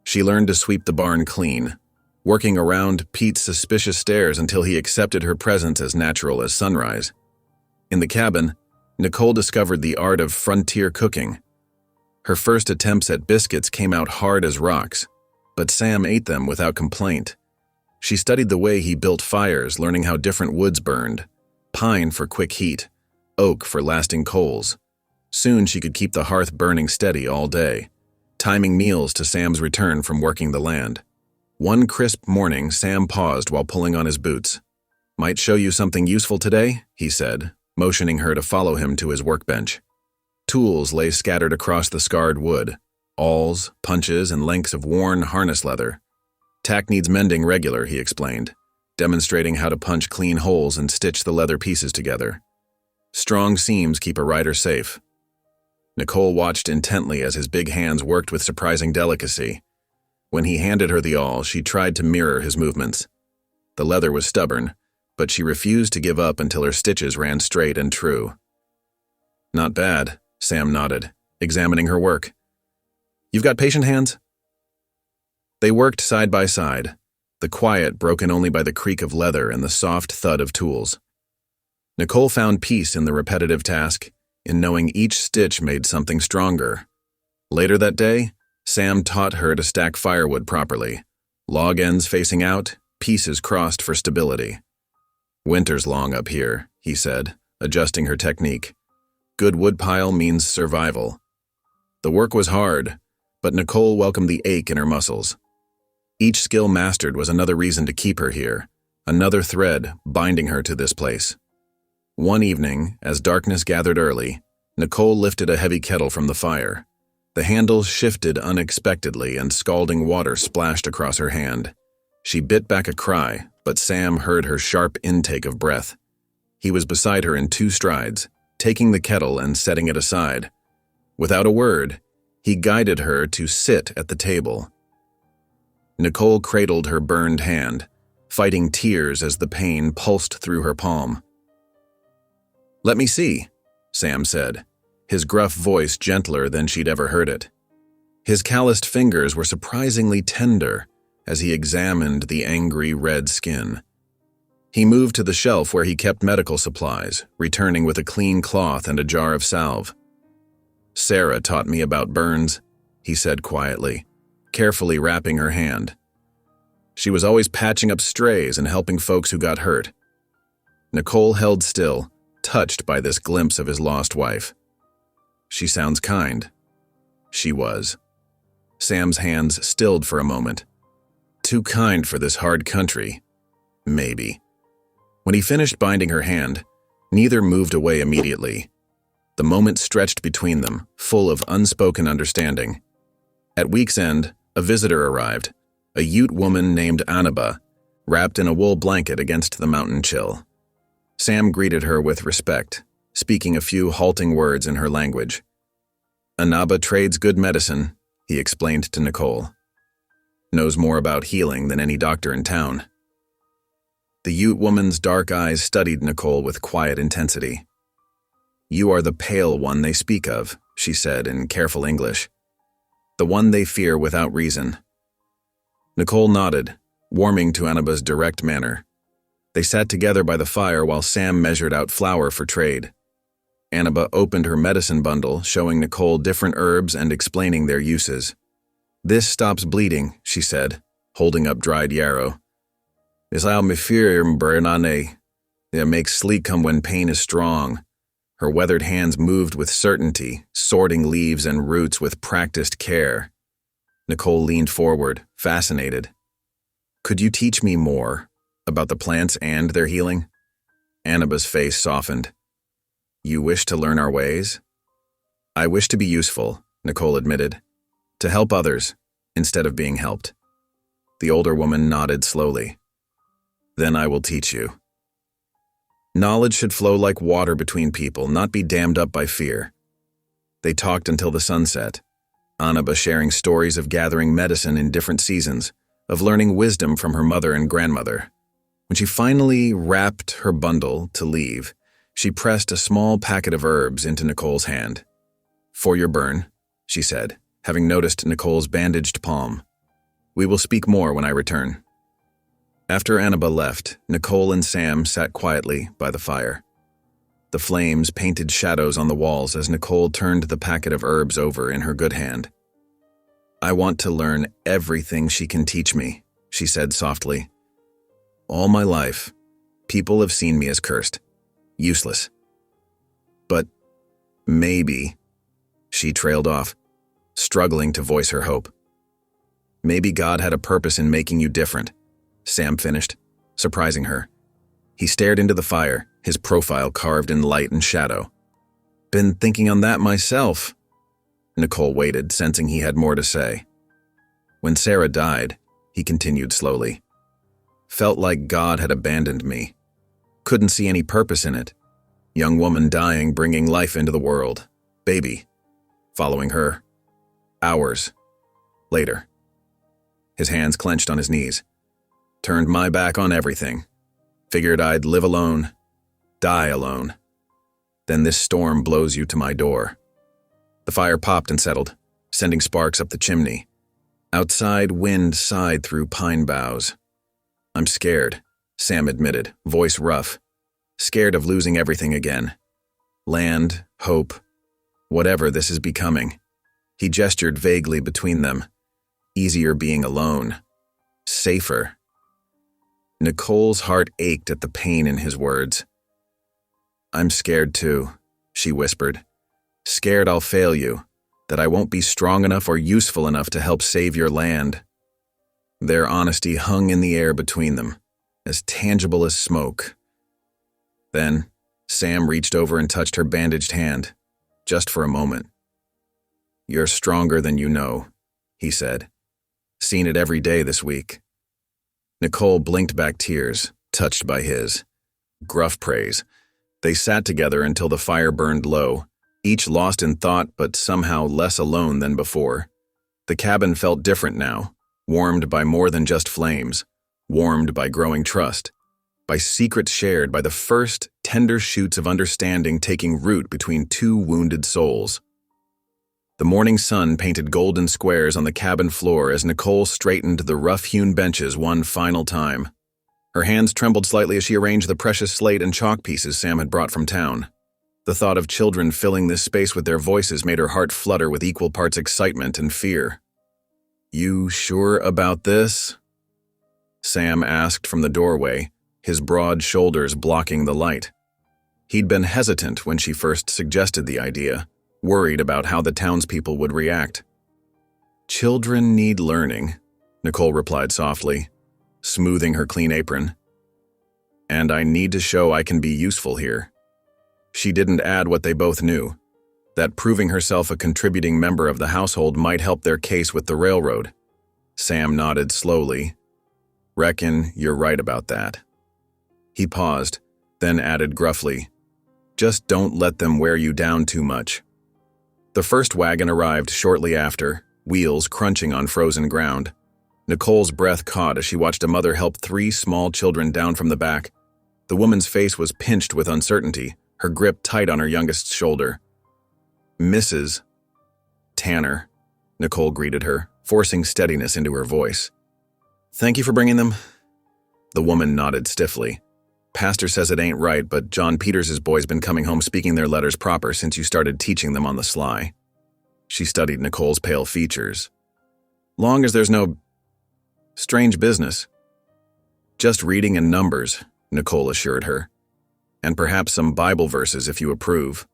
She learned to sweep the barn clean, working around Pete's suspicious stares until he accepted her presence as natural as sunrise. In the cabin, Nicole discovered the art of frontier cooking. Her first attempts at biscuits came out hard as rocks, but Sam ate them without complaint. She studied the way he built fires, learning how different woods burned: pine for quick heat, oak for lasting coals. Soon she could keep the hearth burning steady all day, timing meals to Sam's return from working the land. One crisp morning, Sam paused while pulling on his boots. "Might show you something useful today," he said, motioning her to follow him to his workbench. Tools lay scattered across the scarred wood: awls, punches, and lengths of worn harness leather. "Tack needs mending regular," he explained, demonstrating how to punch clean holes and stitch the leather pieces together. "Strong seams keep a rider safe." Nicole watched intently as his big hands worked with surprising delicacy. When he handed her the awl, she tried to mirror his movements. The leather was stubborn, but she refused to give up until her stitches ran straight and true. "Not bad," Sam nodded, examining her work. "You've got patient hands?" They worked side by side, the quiet broken only by the creak of leather and the soft thud of tools. Nicole found peace in the repetitive task, in knowing each stitch made something stronger. Later that day, Sam taught her to stack firewood properly, log ends facing out, pieces crossed for stability. "Winter's long up here," he said, adjusting her technique. "Good woodpile means survival." The work was hard, but Nicole welcomed the ache in her muscles. Each skill mastered was another reason to keep her here, another thread binding her to this place. One evening, as darkness gathered early, Nicole lifted a heavy kettle from the fire. The handle shifted unexpectedly and scalding water splashed across her hand. She bit back a cry, but Sam heard her sharp intake of breath. He was beside her in 2 strides, taking the kettle and setting it aside. Without a word, he guided her to sit at the table. Nicole cradled her burned hand, fighting tears as the pain pulsed through her palm. "Let me see," Sam said, his gruff voice gentler than she'd ever heard it. His calloused fingers were surprisingly tender as he examined the angry red skin. He moved to the shelf where he kept medical supplies, returning with a clean cloth and a jar of salve. "Sarah taught me about burns," he said quietly, carefully wrapping her hand. "She was always patching up strays and helping folks who got hurt." Nicole held still, touched by this glimpse of his lost wife. "She sounds kind." She was. Sam's hands stilled for a moment. Too kind for this hard country. Maybe. When he finished binding her hand, neither moved away immediately. The moment stretched between them, full of unspoken understanding. At week's end, a visitor arrived, a Ute woman named Annaba, wrapped in a wool blanket against the mountain chill. Sam greeted her with respect, speaking a few halting words in her language. "Annaba trades good medicine," he explained to Nicole. "Knows more about healing than any doctor in town." The Ute woman's dark eyes studied Nicole with quiet intensity. "You are the pale one they speak of," she said in careful English. "The one they fear without reason." Nicole nodded, warming to Annaba's direct manner. They sat together by the fire while Sam measured out flour for trade. Annaba opened her medicine bundle, showing Nicole different herbs and explaining their uses. "This stops bleeding," she said, holding up dried yarrow. "This I'll me fear bernane. It makes sleep come when pain is strong." Her weathered hands moved with certainty, sorting leaves and roots with practiced care. Nicole leaned forward, fascinated. "Could you teach me more about the plants and their healing?" Annaba's face softened. "You wish to learn our ways?" "I wish to be useful," Nicole admitted. "To help others, instead of being helped." The older woman nodded slowly. "Then I will teach you. Knowledge should flow like water between people, not be dammed up by fear." They talked until the sun set, Annaba sharing stories of gathering medicine in different seasons, of learning wisdom from her mother and grandmother. When she finally wrapped her bundle to leave, she pressed a small packet of herbs into Nicole's hand. "For your burn," she said, having noticed Nicole's bandaged palm. "We will speak more when I return." After Annaba left, Nicole and Sam sat quietly by the fire. The flames painted shadows on the walls as Nicole turned the packet of herbs over in her good hand. "I want to learn everything she can teach me," she said softly. "All my life, people have seen me as cursed, useless. But maybe," she trailed off, struggling to voice her hope. "Maybe God had a purpose in making you different," Sam finished, surprising her. He stared into the fire, his profile carved in light and shadow. "Been thinking on that myself." Nicole waited, sensing he had more to say. "When Sarah died," he continued slowly, "felt like God had abandoned me. Couldn't see any purpose in it. Young woman dying, bringing life into the world. Baby. Following her. Hours. Later." His hands clenched on his knees. "Turned my back on everything. Figured I'd live alone, die alone. Then this storm blows you to my door." The fire popped and settled, sending sparks up the chimney. Outside, wind sighed through pine boughs. "I'm scared," Sam admitted, voice rough. "Scared of losing everything again. Land, hope, whatever this is becoming." He gestured vaguely between them. "Easier being alone. Safer." Nicole's heart ached at the pain in his words. "I'm scared too," she whispered. "Scared I'll fail you, that I won't be strong enough or useful enough to help save your land." Their honesty hung in the air between them, as tangible as smoke. Then, Sam reached over and touched her bandaged hand, just for a moment. "You're stronger than you know," he said. "Seen it every day this week." Nicole blinked back tears, touched by his gruff praise. They sat together until the fire burned low, each lost in thought but somehow less alone than before. The cabin felt different now, warmed by more than just flames, warmed by growing trust, by secrets shared, by the first tender shoots of understanding taking root between two wounded souls. The morning sun painted golden squares on the cabin floor as Nicole straightened the rough-hewn benches one final time. Her hands trembled slightly as she arranged the precious slate and chalk pieces Sam had brought from town. The thought of children filling this space with their voices made her heart flutter with equal parts excitement and fear. "You sure about this?" Sam asked from the doorway, his broad shoulders blocking the light. He'd been hesitant when she first suggested the idea, worried about how the townspeople would react. "Children need learning," Nicole replied softly, smoothing her clean apron. "And I need to show I can be useful here." She didn't add what they both knew, that proving herself a contributing member of the household might help their case with the railroad. Sam nodded slowly. "Reckon you're right about that." He paused, then added gruffly, "Just don't let them wear you down too much." The first wagon arrived shortly after, wheels crunching on frozen ground. Nicole's breath caught as she watched a mother help 3 small children down from the back. The woman's face was pinched with uncertainty, her grip tight on her youngest's shoulder. "Mrs. Tanner," Nicole greeted her, forcing steadiness into her voice. "Thank you for bringing them." The woman nodded stiffly. "Pastor says it ain't right, but John Peters' boy's been coming home speaking their letters proper since you started teaching them on the sly." She studied Nicole's pale features. "Long as there's no strange business." "Just reading and numbers," Nicole assured her. "And perhaps some Bible verses if you approve."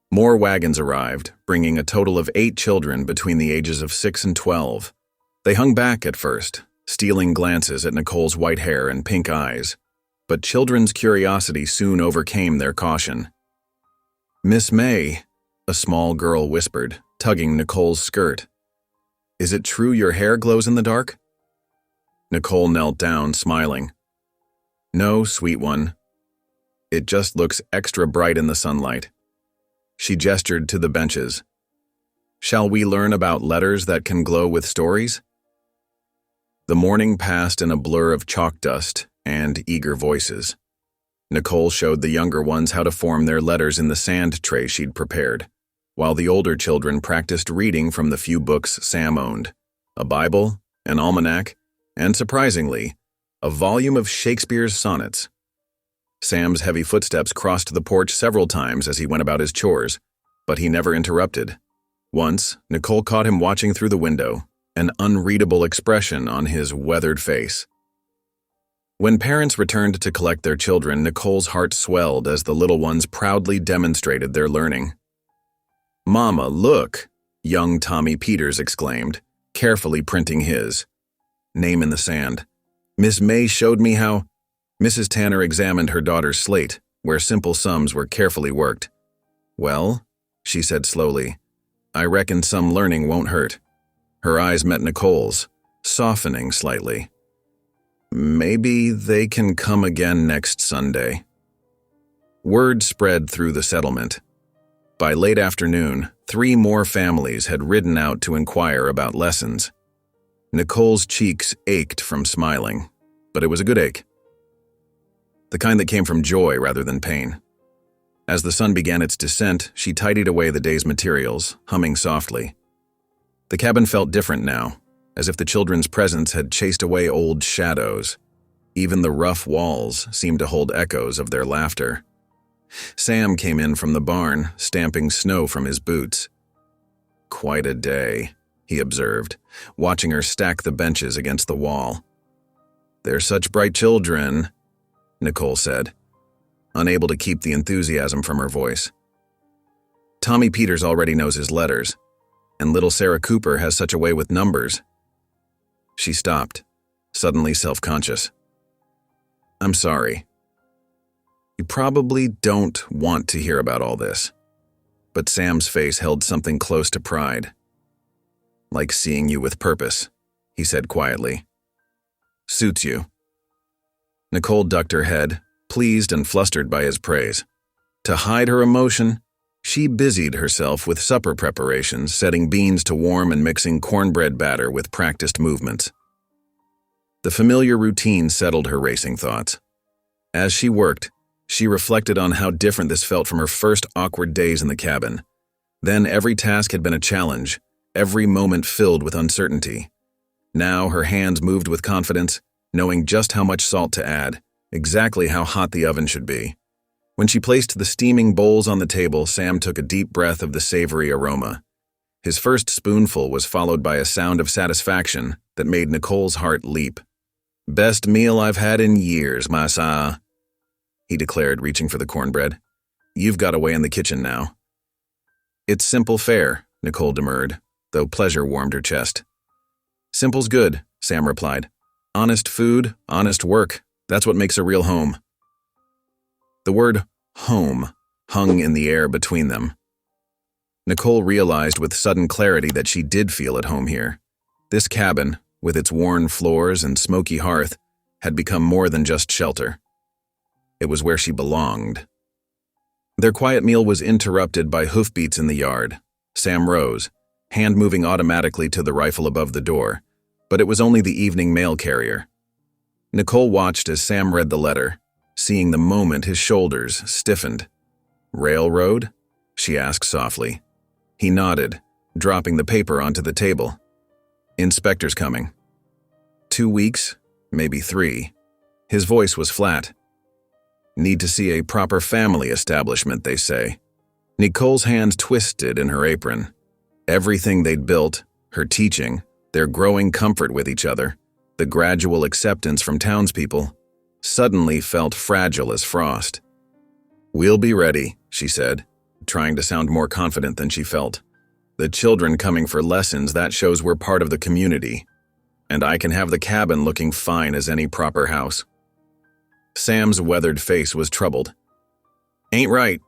More wagons arrived, bringing a total of 8 children between the ages of 6 and 12. They hung back at first, stealing glances at Nicole's white hair and pink eyes. But children's curiosity soon overcame their caution. "Miss May," a small girl whispered, tugging Nicole's skirt. "Is it true your hair glows in the dark?" Nicole knelt down, smiling. "No, sweet one. It just looks extra bright in the sunlight." She gestured to the benches. "Shall we learn about letters that can glow with stories?" The morning passed in a blur of chalk dust and eager voices. Nicole showed the younger ones how to form their letters in the sand tray she'd prepared, while the older children practiced reading from the few books Sam owned, a Bible, an almanac, and surprisingly, a volume of Shakespeare's sonnets. Sam's heavy footsteps crossed the porch several times as he went about his chores, but he never interrupted. Once, Nicole caught him watching through the window, an unreadable expression on his weathered face. When parents returned to collect their children, Nicole's heart swelled as the little ones proudly demonstrated their learning. "Mama, look!" young Tommy Peters exclaimed, carefully printing his name in the sand. "Miss May showed me how—" Mrs. Tanner examined her daughter's slate, where simple sums were carefully worked. "Well," she said slowly, "I reckon some learning won't hurt." Her eyes met Nicole's, softening slightly. "Maybe they can come again next Sunday." Word spread through the settlement. By late afternoon, 3 more families had ridden out to inquire about lessons. Nicole's cheeks ached from smiling, but it was a good ache. The kind that came from joy rather than pain. As the sun began its descent, she tidied away the day's materials, humming softly. The cabin felt different now, as if the children's presence had chased away old shadows. Even the rough walls seemed to hold echoes of their laughter. Sam came in from the barn, stamping snow from his boots. "Quite a day," he observed, watching her stack the benches against the wall. "They're such bright children," Nicole said, unable to keep the enthusiasm from her voice. "Tommy Peters already knows his letters, and little Sarah Cooper has such a way with numbers." She stopped, suddenly self-conscious. "I'm sorry." You probably don't want to hear about all this. But Sam's face held something close to pride. Like seeing you with purpose, he said quietly. Suits you. Nicole ducked her head, pleased and flustered by his praise. To hide her emotion, she busied herself with supper preparations, setting beans to warm and mixing cornbread batter with practiced movements. The familiar routine settled her racing thoughts. As she worked, she reflected on how different this felt from her first awkward days in the cabin. Then every task had been a challenge, every moment filled with uncertainty. Now her hands moved with confidence, knowing just how much salt to add, exactly how hot the oven should be. When she placed the steaming bowls on the table, Sam took a deep breath of the savory aroma. His first spoonful was followed by a sound of satisfaction that made Nicole's heart leap. Best meal I've had in years, massa, he declared, reaching for the cornbread. You've got away in the kitchen now. It's simple fare, Nicole demurred, though pleasure warmed her chest. Simple's good, Sam replied. Honest food, honest work, that's what makes a real home. The word home hung in the air between them. Nicole realized with sudden clarity that she did feel at home here. This cabin, with its worn floors and smoky hearth, had become more than just shelter. It was where she belonged. Their quiet meal was interrupted by hoofbeats in the yard. Sam rose, hand moving automatically to the rifle above the door, but it was only the evening mail carrier. Nicole watched as Sam read the letter. Seeing the moment, his shoulders stiffened. Railroad? She asked softly. He nodded, dropping the paper onto the table. Inspector's coming. 2 weeks, maybe 3. His voice was flat. Need to see a proper family establishment, they say. Nicole's hands twisted in her apron. Everything they'd built, her teaching, their growing comfort with each other, the gradual acceptance from townspeople, suddenly felt fragile as frost. We'll be ready, she said, trying to sound more confident than she felt. The children coming for lessons, that shows we're part of the community. And I can have the cabin looking fine as any proper house. Sam's weathered face was troubled. Ain't right.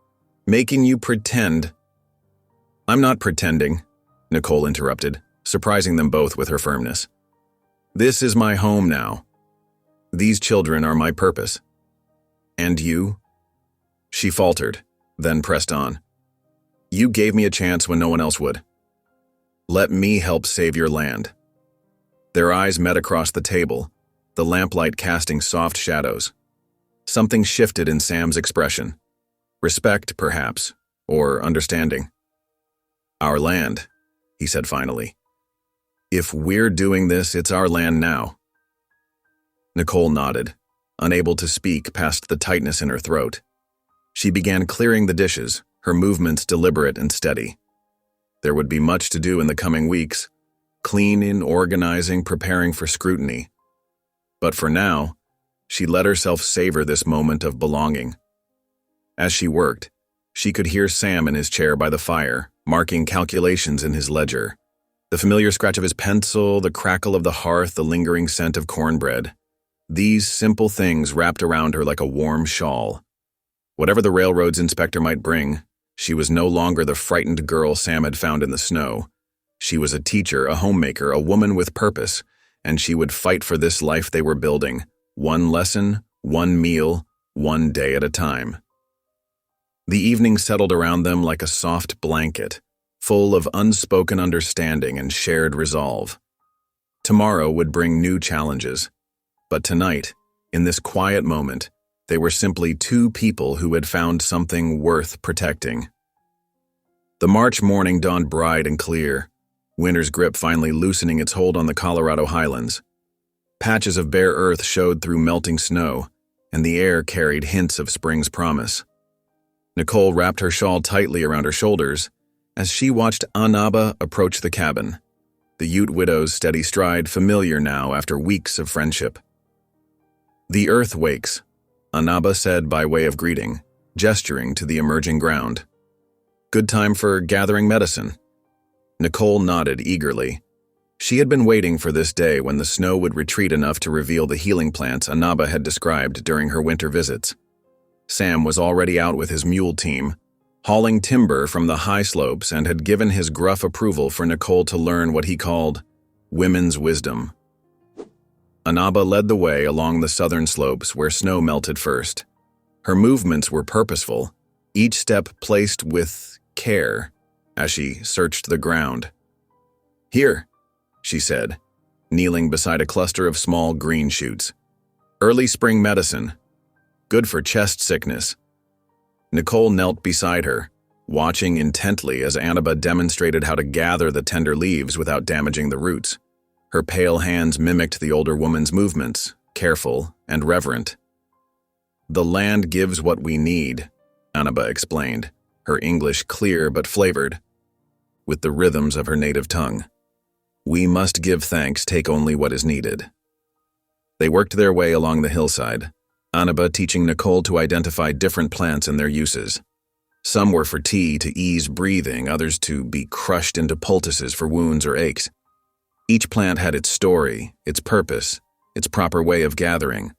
Making you pretend. I'm not pretending, Nicole interrupted, surprising them both with her firmness. This is my home now. These children are my purpose. And you? She faltered, then pressed on. You gave me a chance when no one else would. Let me help save your land. Their eyes met across the table, the lamplight casting soft shadows. Something shifted in Sam's expression. Respect, perhaps, or understanding. Our land, he said finally. If we're doing this, it's our land now. Nicole nodded, unable to speak past the tightness in her throat. She began clearing the dishes, her movements deliberate and steady. There would be much to do in the coming weeks, cleaning, organizing, preparing for scrutiny. But for now, she let herself savor this moment of belonging. As she worked, she could hear Sam in his chair by the fire, marking calculations in his ledger. The familiar scratch of his pencil, the crackle of the hearth, the lingering scent of cornbread. These simple things wrapped around her like a warm shawl. Whatever the railroad's inspector might bring, she was no longer the frightened girl Sam had found in the snow. She was a teacher, a homemaker, a woman with purpose, and she would fight for this life they were building, one lesson, one meal, one day at a time. The evening settled around them like a soft blanket, full of unspoken understanding and shared resolve. Tomorrow would bring new challenges, but tonight, in this quiet moment, they were simply two people who had found something worth protecting. The March morning dawned bright and clear, winter's grip finally loosening its hold on the Colorado highlands. Patches of bare earth showed through melting snow, and the air carried hints of spring's promise. Nicole wrapped her shawl tightly around her shoulders as she watched Anaba approach the cabin, the Ute widow's steady stride familiar now after weeks of friendship. The earth wakes, Anaba said by way of greeting, gesturing to the emerging ground. Good time for gathering medicine. Nicole nodded eagerly. She had been waiting for this day when the snow would retreat enough to reveal the healing plants Anaba had described during her winter visits. Sam was already out with his mule team, hauling timber from the high slopes, and had given his gruff approval for Nicole to learn what he called women's wisdom. Anaba led the way along the southern slopes where snow melted first. Her movements were purposeful, each step placed with care as she searched the ground. "Here," she said, kneeling beside a cluster of small green shoots. "Early spring medicine. Good for chest sickness." Nicole knelt beside her, watching intently as Anaba demonstrated how to gather the tender leaves without damaging the roots. Her pale hands mimicked the older woman's movements, careful and reverent. "The land gives what we need," Anaba explained, her English clear but flavored, with the rhythms of her native tongue. "We must give thanks, take only what is needed." They worked their way along the hillside, Anaba teaching Nicole to identify different plants and their uses. Some were for tea to ease breathing, others to be crushed into poultices for wounds or aches. Each plant had its story, its purpose, its proper way of gathering.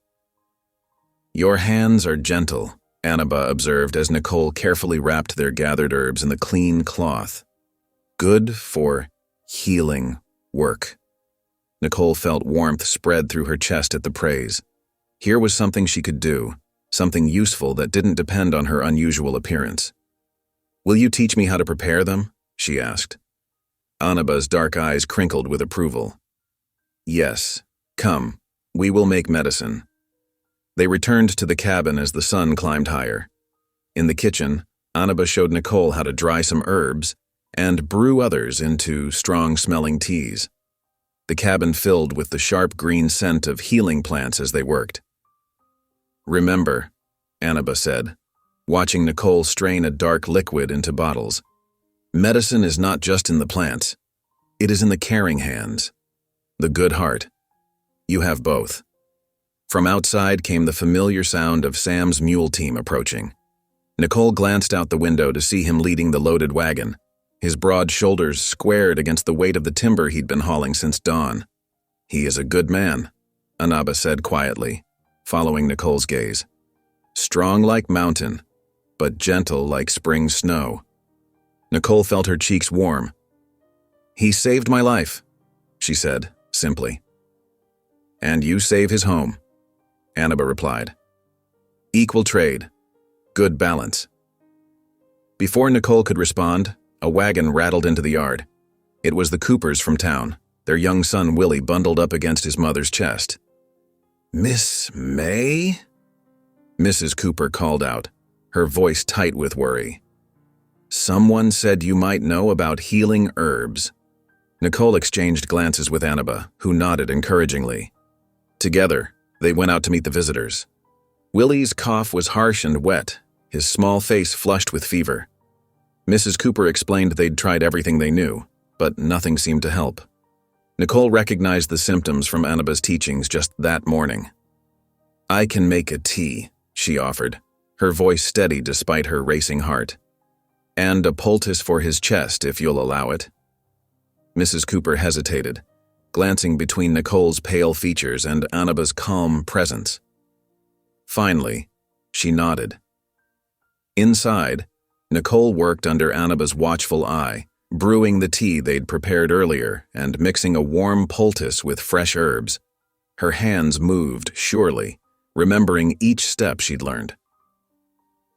"Your hands are gentle," Anaba observed as Nicole carefully wrapped their gathered herbs in the clean cloth. "Good for healing work." Nicole felt warmth spread through her chest at the praise. Here was something she could do, something useful that didn't depend on her unusual appearance. "Will you teach me how to prepare them?" she asked. Anaba's dark eyes crinkled with approval. "Yes, come, we will make medicine." They returned to the cabin as the sun climbed higher. In the kitchen, Anaba showed Nicole how to dry some herbs and brew others into strong-smelling teas. The cabin filled with the sharp green scent of healing plants as they worked. "Remember," Anaba said, watching Nicole strain a dark liquid into bottles, "medicine is not just in the plants. It is in the caring hands, the good heart. You have both." From outside came the familiar sound of Sam's mule team approaching. Nicole glanced out the window to see him leading the loaded wagon, his broad shoulders squared against the weight of the timber he'd been hauling since dawn. "He is a good man," Anaba said quietly, following Nicole's gaze. "Strong like mountain, but gentle like spring snow." Nicole felt her cheeks warm. "He saved my life," she said, simply. "And you save his home," Anaba replied. "Equal trade, good balance." Before Nicole could respond, a wagon rattled into the yard. It was the Coopers from town, their young son Willie bundled up against his mother's chest. "Miss May?" Mrs. Cooper called out, her voice tight with worry. "Someone said you might know about healing herbs." Nicole exchanged glances with Anaba, who nodded encouragingly. Together, they went out to meet the visitors. Willie's cough was harsh and wet, his small face flushed with fever. Mrs. Cooper explained they'd tried everything they knew, but nothing seemed to help. Nicole recognized the symptoms from Anaba's teachings just that morning. "I can make a tea," she offered, her voice steady despite her racing heart. "And a poultice for his chest, if you'll allow it." Mrs. Cooper hesitated, glancing between Nicole's pale features and Anaba's calm presence. Finally, she nodded. Inside, Nicole worked under Anaba's watchful eye, brewing the tea they'd prepared earlier and mixing a warm poultice with fresh herbs. Her hands moved surely, remembering each step she'd learned.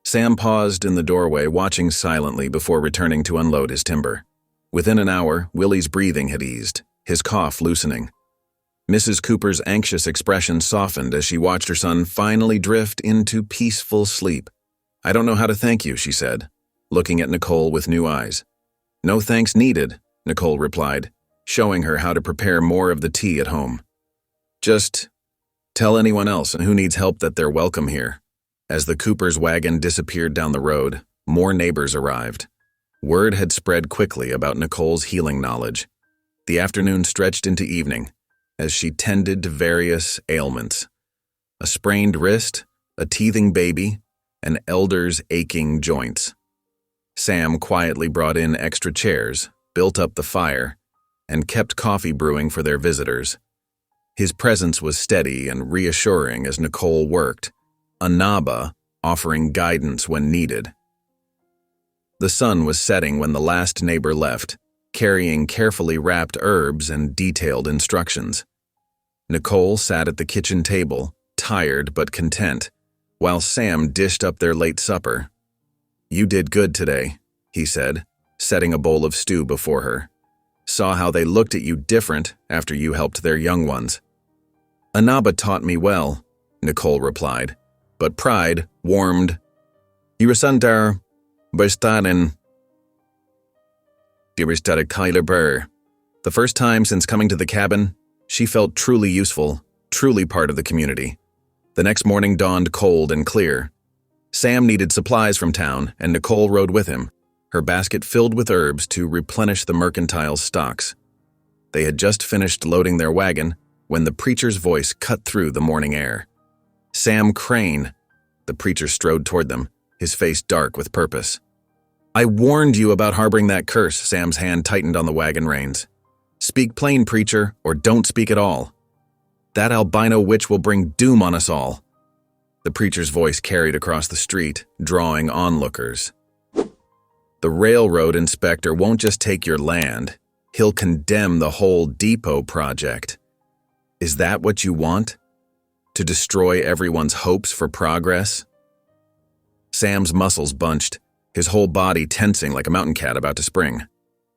Sam paused in the doorway, watching silently before returning to unload his timber. Within an hour, Willie's breathing had eased, his cough loosening. Mrs. Cooper's anxious expression softened as she watched her son finally drift into peaceful sleep. "I don't know how to thank you," she said, looking at Nicole with new eyes. "No thanks needed," Nicole replied, showing her how to prepare more of the tea at home. "Just tell anyone else who needs help that they're welcome here." As the Cooper's wagon disappeared down the road, more neighbors arrived. Word had spread quickly about Nicole's healing knowledge. The afternoon stretched into evening as she tended to various ailments. A sprained wrist, a teething baby, and elders' aching joints. Sam quietly brought in extra chairs, built up the fire, and kept coffee brewing for their visitors. His presence was steady and reassuring as Nicole worked, Anaba offering guidance when needed. The sun was setting when the last neighbor left, carrying carefully wrapped herbs and detailed instructions. Nicole sat at the kitchen table, tired but content, while Sam dished up their late supper. "You did good today," he said, setting a bowl of stew before her. "Saw how they looked at you different after you helped their young ones." "Anaba taught me well," Nicole replied, but pride warmed. "Irasantar Berstaden Diristara Kyler Burr." The first time since coming to the cabin, she felt truly useful, truly part of the community. The next morning dawned cold and clear. Sam needed supplies from town, and Nicole rode with him, her basket filled with herbs to replenish the mercantile's stocks. They had just finished loading their wagon when the preacher's voice cut through the morning air. "Sam Crane." The preacher strode toward them, his face dark with purpose. "I warned you about harboring that curse." Sam's hand tightened on the wagon reins. "Speak plain, preacher, or don't speak at all. That albino witch will bring doom on us all." The preacher's voice carried across the street, drawing onlookers. "The railroad inspector won't just take your land. He'll condemn the whole depot project. Is that what you want? To destroy everyone's hopes for progress?" Sam's muscles bunched, his whole body tensing like a mountain cat about to spring.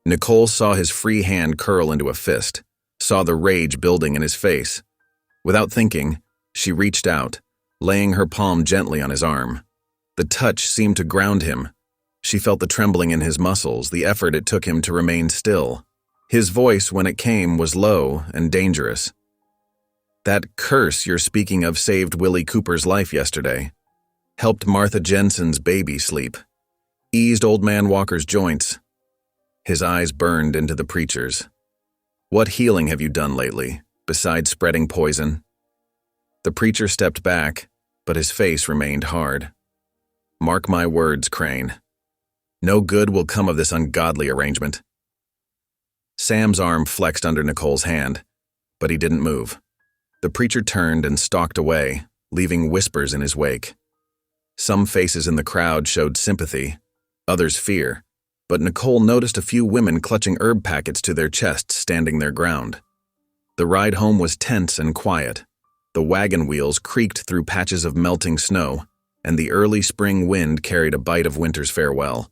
Nicole saw his free hand curl into a fist, saw the rage building in his face. Without thinking, she reached out, laying her palm gently on his arm. The touch seemed to ground him. She felt the trembling in his muscles, the effort it took him to remain still. His voice, when it came, was low and dangerous. "That curse you're speaking of saved Willie Cooper's life yesterday. Helped Martha Jensen's baby sleep. Eased old man Walker's joints." His eyes burned into the preacher's. "What healing have you done lately, besides spreading poison?" The preacher stepped back, but his face remained hard. "Mark my words, Crane. No good will come of this ungodly arrangement." Sam's arm flexed under Nicole's hand, but he didn't move. The preacher turned and stalked away, leaving whispers in his wake. Some faces in the crowd showed sympathy, others fear, but Nicole noticed a few women clutching herb packets to their chests standing their ground. The ride home was tense and quiet. The wagon wheels creaked through patches of melting snow, and the early spring wind carried a bite of winter's farewell.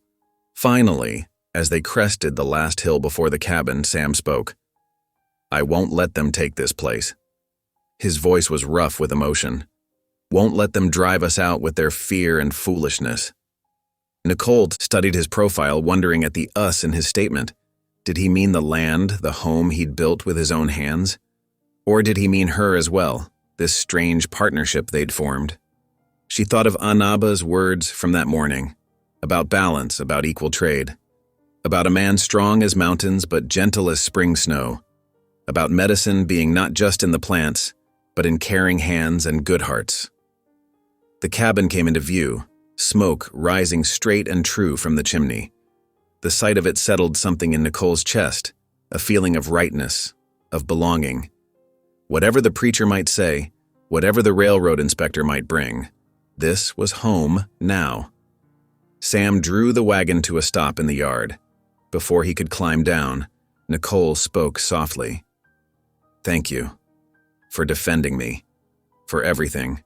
Finally, as they crested the last hill before the cabin, Sam spoke. "I won't let them take this place." His voice was rough with emotion. "Won't let them drive us out with their fear and foolishness." Nicole studied his profile, wondering at the us in his statement. Did he mean the land, the home he'd built with his own hands? Or did he mean her as well, this strange partnership they'd formed? She thought of Anaba's words from that morning, about balance, about equal trade, about a man strong as mountains but gentle as spring snow, about medicine being not just in the plants, but in caring hands and good hearts. The cabin came into view, smoke rising straight and true from the chimney. The sight of it settled something in Nicole's chest, a feeling of rightness, of belonging. Whatever the preacher might say, whatever the railroad inspector might bring, this was home now. Sam drew the wagon to a stop in the yard. Before he could climb down, Nicole spoke softly. "Thank you. For defending me. For everything."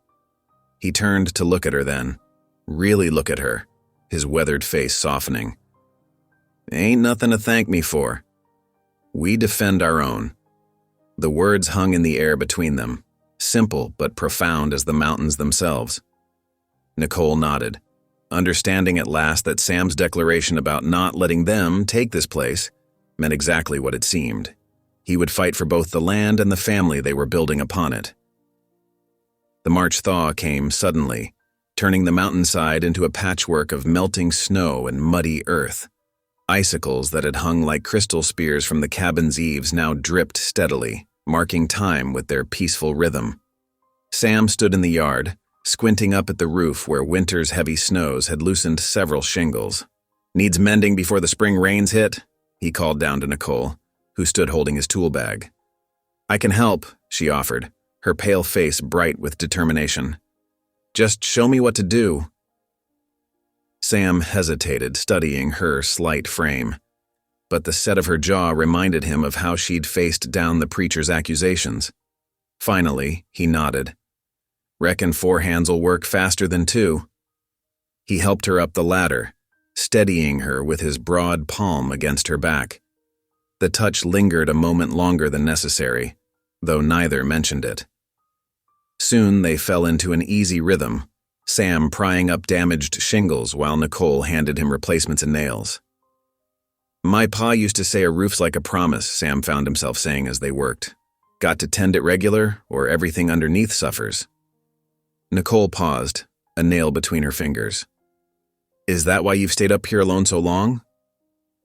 He turned to look at her then. Really look at her, his weathered face softening. "Ain't nothing to thank me for. We defend our own." The words hung in the air between them, simple but profound as the mountains themselves. Nicole nodded, understanding at last that Sam's declaration about not letting them take this place meant exactly what it seemed. He would fight for both the land and the family they were building upon it. The March thaw came suddenly, turning the mountainside into a patchwork of melting snow and muddy earth. Icicles that had hung like crystal spears from the cabin's eaves now dripped steadily, marking time with their peaceful rhythm. Sam stood in the yard, squinting up at the roof where winter's heavy snows had loosened several shingles. "Needs mending before the spring rains hit?" he called down to Nicole, who stood holding his tool bag. "I can help," she offered, her pale face bright with determination. "Just show me what to do, Sam hesitated, studying her slight frame, but the set of her jaw reminded him of how she'd faced down the preacher's accusations. Finally, he nodded. "Reckon 4 hands'll work faster than 2. He helped her up the ladder, steadying her with his broad palm against her back. The touch lingered a moment longer than necessary, though neither mentioned it. Soon they fell into an easy rhythm, Sam prying up damaged shingles while Nicole handed him replacements and nails. "My pa used to say a roof's like a promise," Sam found himself saying as they worked. "Got to tend it regular, or everything underneath suffers." Nicole paused, a nail between her fingers. "Is that why you've stayed up here alone so long?"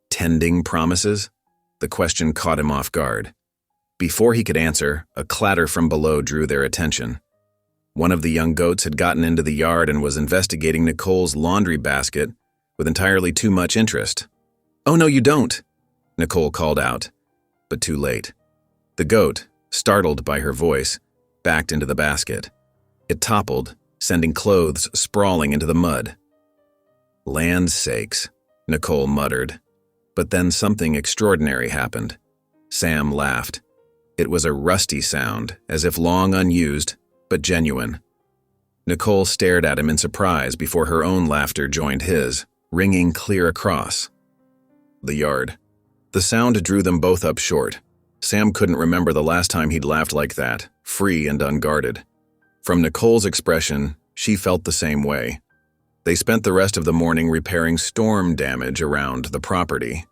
"Tending promises?" The question caught him off guard. Before he could answer, a clatter from below drew their attention. One of the young goats had gotten into the yard and was investigating Nicole's laundry basket with entirely too much interest. "Oh, no, you don't," Nicole called out, but too late. The goat, startled by her voice, backed into the basket. It toppled, sending clothes sprawling into the mud. "Land's sakes," Nicole muttered. But then something extraordinary happened. Sam laughed. It was a rusty sound, as if long unused, but genuine. Nicole stared at him in surprise before her own laughter joined his, ringing clear across the yard. The sound drew them both up short. Sam couldn't remember the last time he'd laughed like that, free and unguarded. From Nicole's expression, she felt the same way. They spent the rest of the morning repairing storm damage around the property.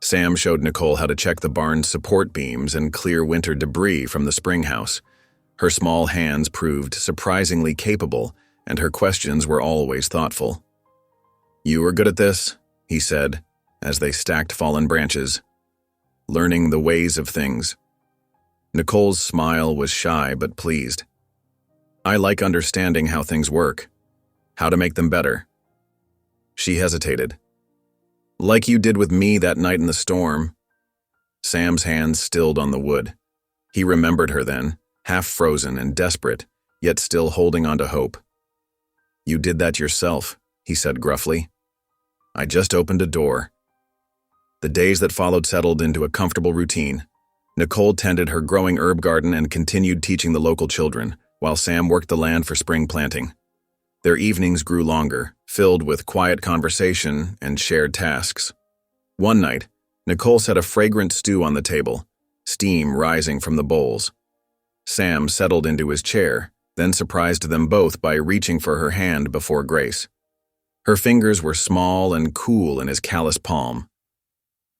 Sam showed Nicole how to check the barn's support beams and clear winter debris from the spring house. Her small hands proved surprisingly capable, and her questions were always thoughtful. "You are good at this," he said, as they stacked fallen branches. "Learning the ways of things." Nicole's smile was shy but pleased. "I like understanding how things work, how to make them better." She hesitated. "Like you did with me that night in the storm." Sam's hands stilled on the wood. He remembered her then, half frozen and desperate, yet still holding on to hope. "You did that yourself," he said gruffly. "I just opened a door." The days that followed settled into a comfortable routine. Nicole tended her growing herb garden and continued teaching the local children, while Sam worked the land for spring planting. Their evenings grew longer, filled with quiet conversation and shared tasks. One night, Nicole set a fragrant stew on the table, steam rising from the bowls. Sam settled into his chair, then surprised them both by reaching for her hand before grace. Her fingers were small and cool in his callous palm.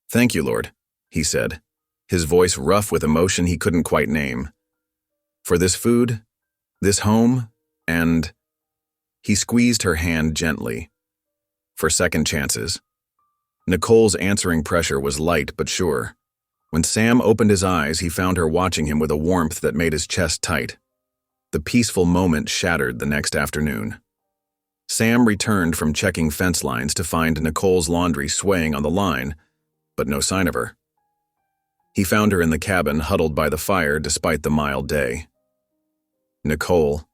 "Thank you, Lord," he said, his voice rough with emotion he couldn't quite name. "For this food, this home, and—" He squeezed her hand gently. "For second chances." Nicole's answering pressure was light but sure. When Sam opened his eyes, he found her watching him with a warmth that made his chest tight. The peaceful moment shattered the next afternoon. Sam returned from checking fence lines to find Nicole's laundry swaying on the line, but no sign of her. He found her in the cabin, huddled by the fire despite the mild day. "Nicole."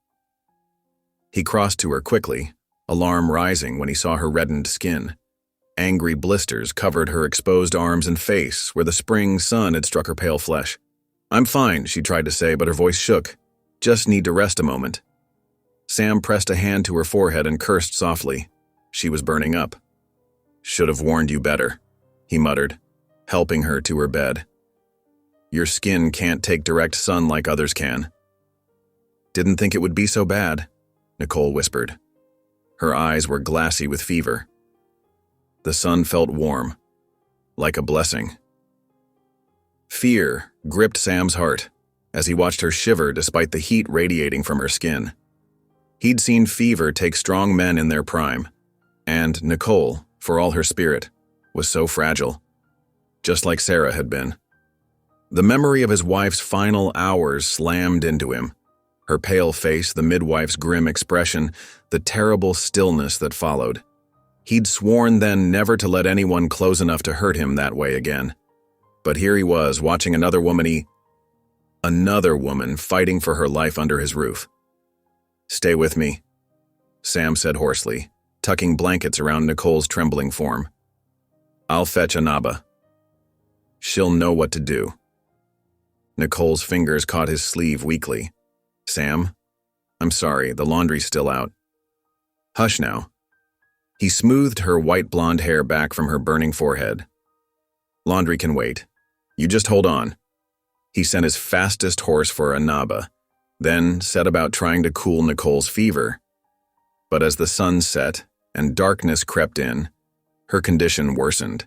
He crossed to her quickly, alarm rising when he saw her reddened skin. Angry blisters covered her exposed arms and face where the spring sun had struck her pale flesh. "I'm fine," she tried to say, but her voice shook. "Just need to rest a moment." Sam pressed a hand to her forehead and cursed softly. She was burning up. "Should have warned you better," he muttered, helping her to her bed. "Your skin can't take direct sun like others can." "Didn't think it would be so bad," Nicole whispered. Her eyes were glassy with fever. The sun felt warm, like a blessing. Fear gripped Sam's heart as he watched her shiver despite the heat radiating from her skin. He'd seen fever take strong men in their prime, and Nicole, for all her spirit, was so fragile, just like Sarah had been. The memory of his wife's final hours slammed into him. Her pale face, the midwife's grim expression, the terrible stillness that followed. He'd sworn then never to let anyone close enough to hurt him that way again. But here he was, watching another woman fighting for her life under his roof. "Stay with me," Sam said hoarsely, tucking blankets around Nicole's trembling form. "I'll fetch Anaba. She'll know what to do." Nicole's fingers caught his sleeve weakly. "Sam, I'm sorry, the laundry's still out." "Hush now." He smoothed her white blonde hair back from her burning forehead. "Laundry can wait. You just hold on." He sent his fastest horse for Anaba, then set about trying to cool Nicole's fever. But as the sun set and darkness crept in, her condition worsened.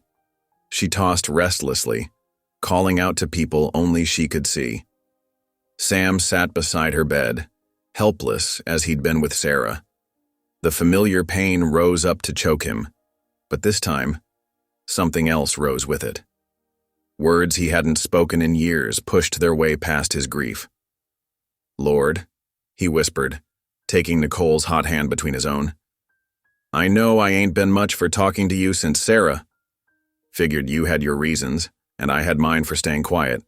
She tossed restlessly, calling out to people only she could see. Sam sat beside her bed, helpless as he'd been with Sarah. The familiar pain rose up to choke him, but this time, something else rose with it. Words he hadn't spoken in years pushed their way past his grief. "Lord," he whispered, taking Nicole's hot hand between his own. "I know I ain't been much for talking to you since Sarah. Figured you had your reasons, and I had mine for staying quiet."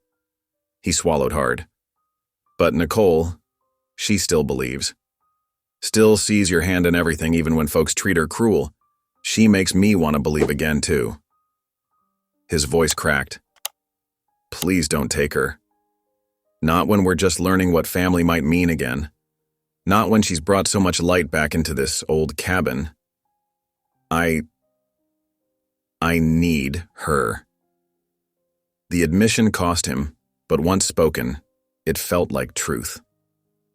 He swallowed hard. "But Nicole, she still believes. Still sees your hand in everything even when folks treat her cruel. She makes me want to believe again, too." His voice cracked. "Please don't take her. Not when we're just learning what family might mean again. Not when she's brought so much light back into this old cabin. I need her." The admission cost him, but once spoken, it felt like truth.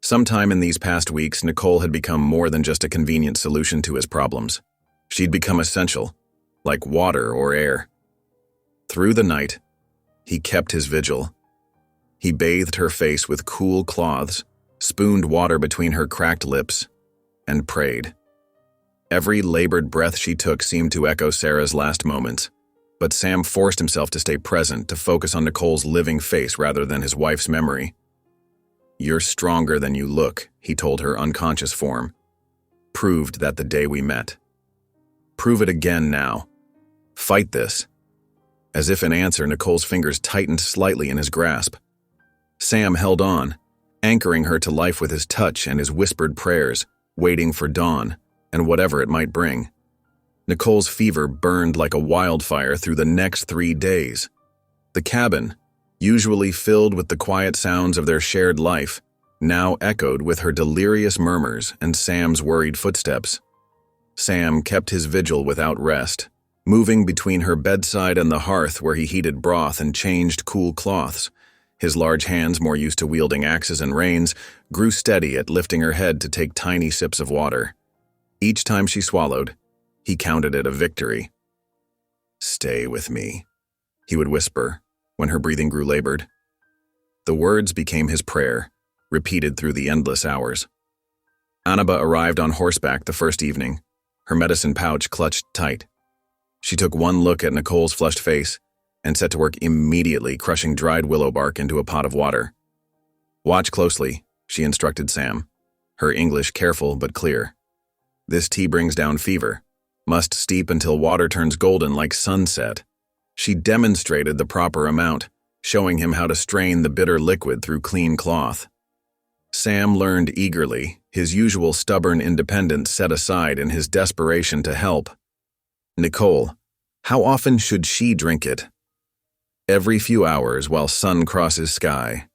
Sometime in these past weeks, Nicole had become more than just a convenient solution to his problems. She'd become essential, like water or air. Through the night, he kept his vigil. He bathed her face with cool cloths, spooned water between her cracked lips, and prayed. Every labored breath she took seemed to echo Sarah's last moments, but Sam forced himself to stay present, to focus on Nicole's living face rather than his wife's memory. "You're stronger than you look," he told her unconscious form. "Proved that the day we met. Prove it again now. Fight this." As if in answer, Nicole's fingers tightened slightly in his grasp. Sam held on, anchoring her to life with his touch and his whispered prayers, waiting for dawn and whatever it might bring. Nicole's fever burned like a wildfire through the next 3 days. The cabin, usually filled with the quiet sounds of their shared life, now echoed with her delirious murmurs and Sam's worried footsteps. Sam kept his vigil without rest, moving between her bedside and the hearth where he heated broth and changed cool cloths. His large hands, more used to wielding axes and reins, grew steady at lifting her head to take tiny sips of water. Each time she swallowed, he counted it a victory. "Stay with me," he would whisper when her breathing grew labored. The words became his prayer, repeated through the endless hours. Anaba arrived on horseback the first evening, her medicine pouch clutched tight. She took one look at Nicole's flushed face and set to work immediately, crushing dried willow bark into a pot of water. "Watch closely," she instructed Sam, her English careful but clear. "This tea brings down fever. Must steep until water turns golden like sunset." She demonstrated the proper amount, showing him how to strain the bitter liquid through clean cloth. Sam learned eagerly, his usual stubborn independence set aside in his desperation to help. Nicole, how often should she drink it? Every few hours while sun crosses sky.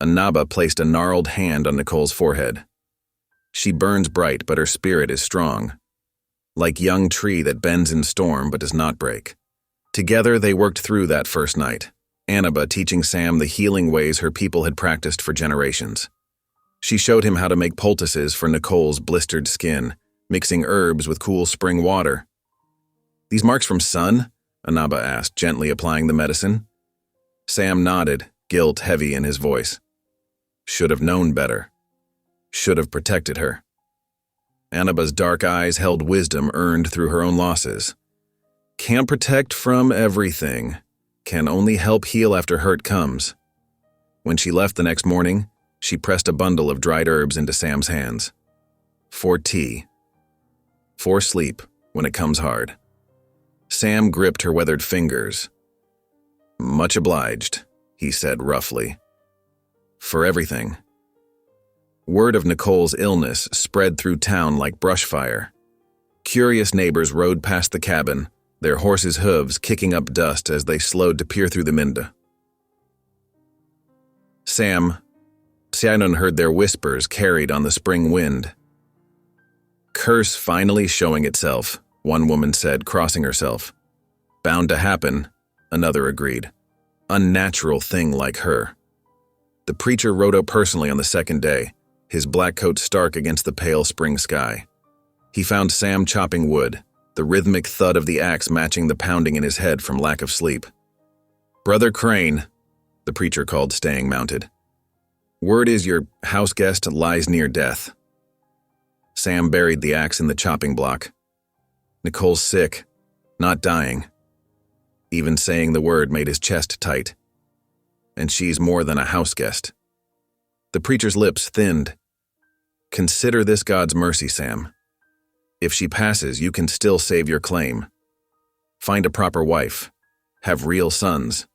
Anaba placed a gnarled hand on Nicole's forehead. "She burns bright, but her spirit is strong. Like young tree that bends in storm but does not break." Together they worked through that first night, Anaba teaching Sam the healing ways her people had practiced for generations. She showed him how to make poultices for Nicole's blistered skin, mixing herbs with cool spring water. "These marks from sun?" Anaba asked, gently applying the medicine. Sam nodded, guilt heavy in his voice. Should have known better. Should have protected her. Anaba's dark eyes held wisdom earned through her own losses. "Can't protect from everything. Can only help heal after hurt comes." When she left the next morning, she pressed a bundle of dried herbs into Sam's hands. "For tea. For sleep, when it comes hard." Sam gripped her weathered fingers. "Much obliged," he said roughly. "For everything." Word of Nicole's illness spread through town like brush fire. Curious neighbors rode past the cabin, their horses' hooves kicking up dust as they slowed to peer through the window. Shannon heard their whispers carried on the spring wind. "Curse finally showing itself," one woman said, crossing herself. "Bound to happen," another agreed. "Unnatural thing like her." The preacher rode out personally on the second day, his black coat stark against the pale spring sky. He found Sam chopping wood, the rhythmic thud of the axe matching the pounding in his head from lack of sleep. "Brother Crane," the preacher called, staying mounted. "Word is your house guest lies near death." Sam buried the axe in the chopping block. "Nicole's sick, not dying." Even saying the word made his chest tight. "And she's more than a house guest." The preacher's lips thinned. "Consider this God's mercy, Sam. If she passes, you can still save your claim. Find a proper wife. Have real sons."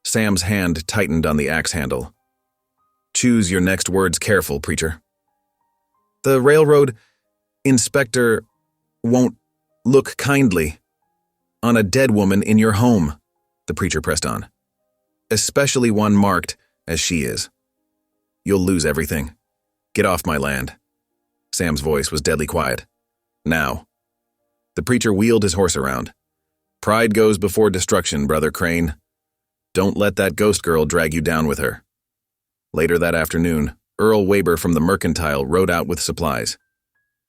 Sam's hand tightened on the axe handle. "Choose your next words careful, preacher." "The railroad inspector won't look kindly on a dead woman in your home," the preacher pressed on. "Especially one marked as she is. You'll lose everything. Get off my land." Sam's voice was deadly quiet. "Now." The preacher wheeled his horse around. "Pride goes before destruction, Brother Crane. Don't let that ghost girl drag you down with her." Later that afternoon, Earl Weber from the Mercantile rode out with supplies.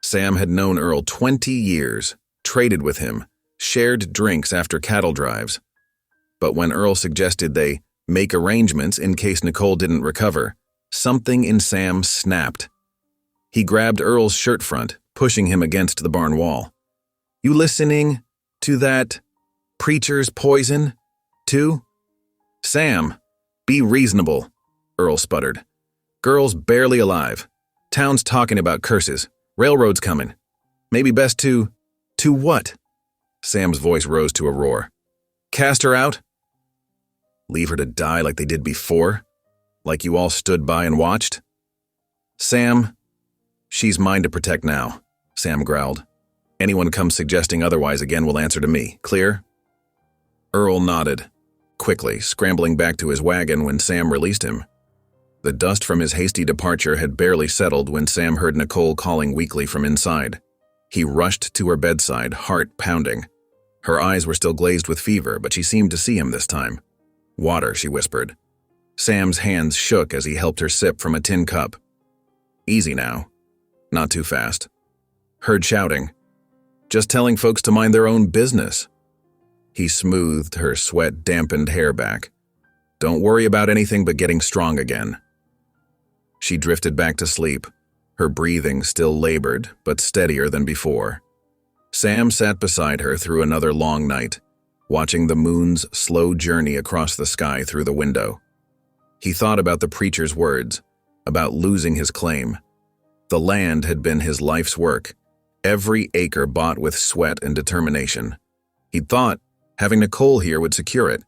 Sam had known Earl 20 years, traded with him, shared drinks after cattle drives. But when Earl suggested they make arrangements in case Nicole didn't recover, something in Sam snapped. He grabbed Earl's shirt front, pushing him against the barn wall. "You listening to that preacher's poison, too?" "Sam, be reasonable," Earl sputtered. "Girl's barely alive. Town's talking about curses. Railroad's coming. Maybe best to what?" Sam's voice rose to a roar. "Cast her out? Leave her to die like they did before? Like you all stood by and watched?" "Sam, she's mine to protect now," Sam growled. "Anyone comes suggesting otherwise again will answer to me. Clear?" Earl nodded, quickly, scrambling back to his wagon when Sam released him. The dust from his hasty departure had barely settled when Sam heard Nicole calling weakly from inside. He rushed to her bedside, heart pounding. Her eyes were still glazed with fever, but she seemed to see him this time. "Water," she whispered. Sam's hands shook as he helped her sip from a tin cup. "Easy now. Not too fast." Heard shouting. "Just telling folks to mind their own business." He smoothed her sweat-dampened hair back. "Don't worry about anything but getting strong again." She drifted back to sleep, her breathing still labored but steadier than before. Sam sat beside her through another long night, watching the moon's slow journey across the sky through the window. He thought about the preacher's words, about losing his claim. The land had been his life's work, every acre bought with sweat and determination. He'd thought having Nicole here would secure it,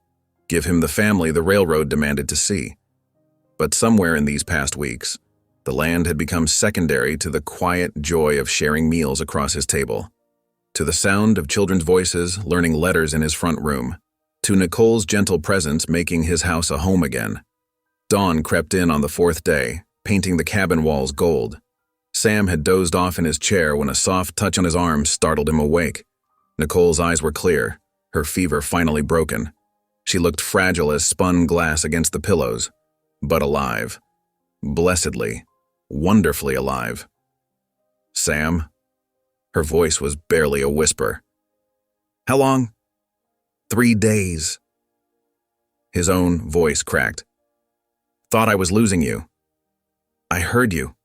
give him the family the railroad demanded to see. But somewhere in these past weeks, the land had become secondary to the quiet joy of sharing meals across his table, to the sound of children's voices learning letters in his front room, to Nicole's gentle presence making his house a home again. Dawn crept in on the fourth day, painting the cabin walls gold. Sam had dozed off in his chair when a soft touch on his arm startled him awake. Nicole's eyes were clear, her fever finally broken. She looked fragile as spun glass against the pillows, but alive. Blessedly, wonderfully alive. "Sam?" Her voice was barely a whisper. "How long?" 3 days. His own voice cracked. "Thought I was losing you." "I heard you,"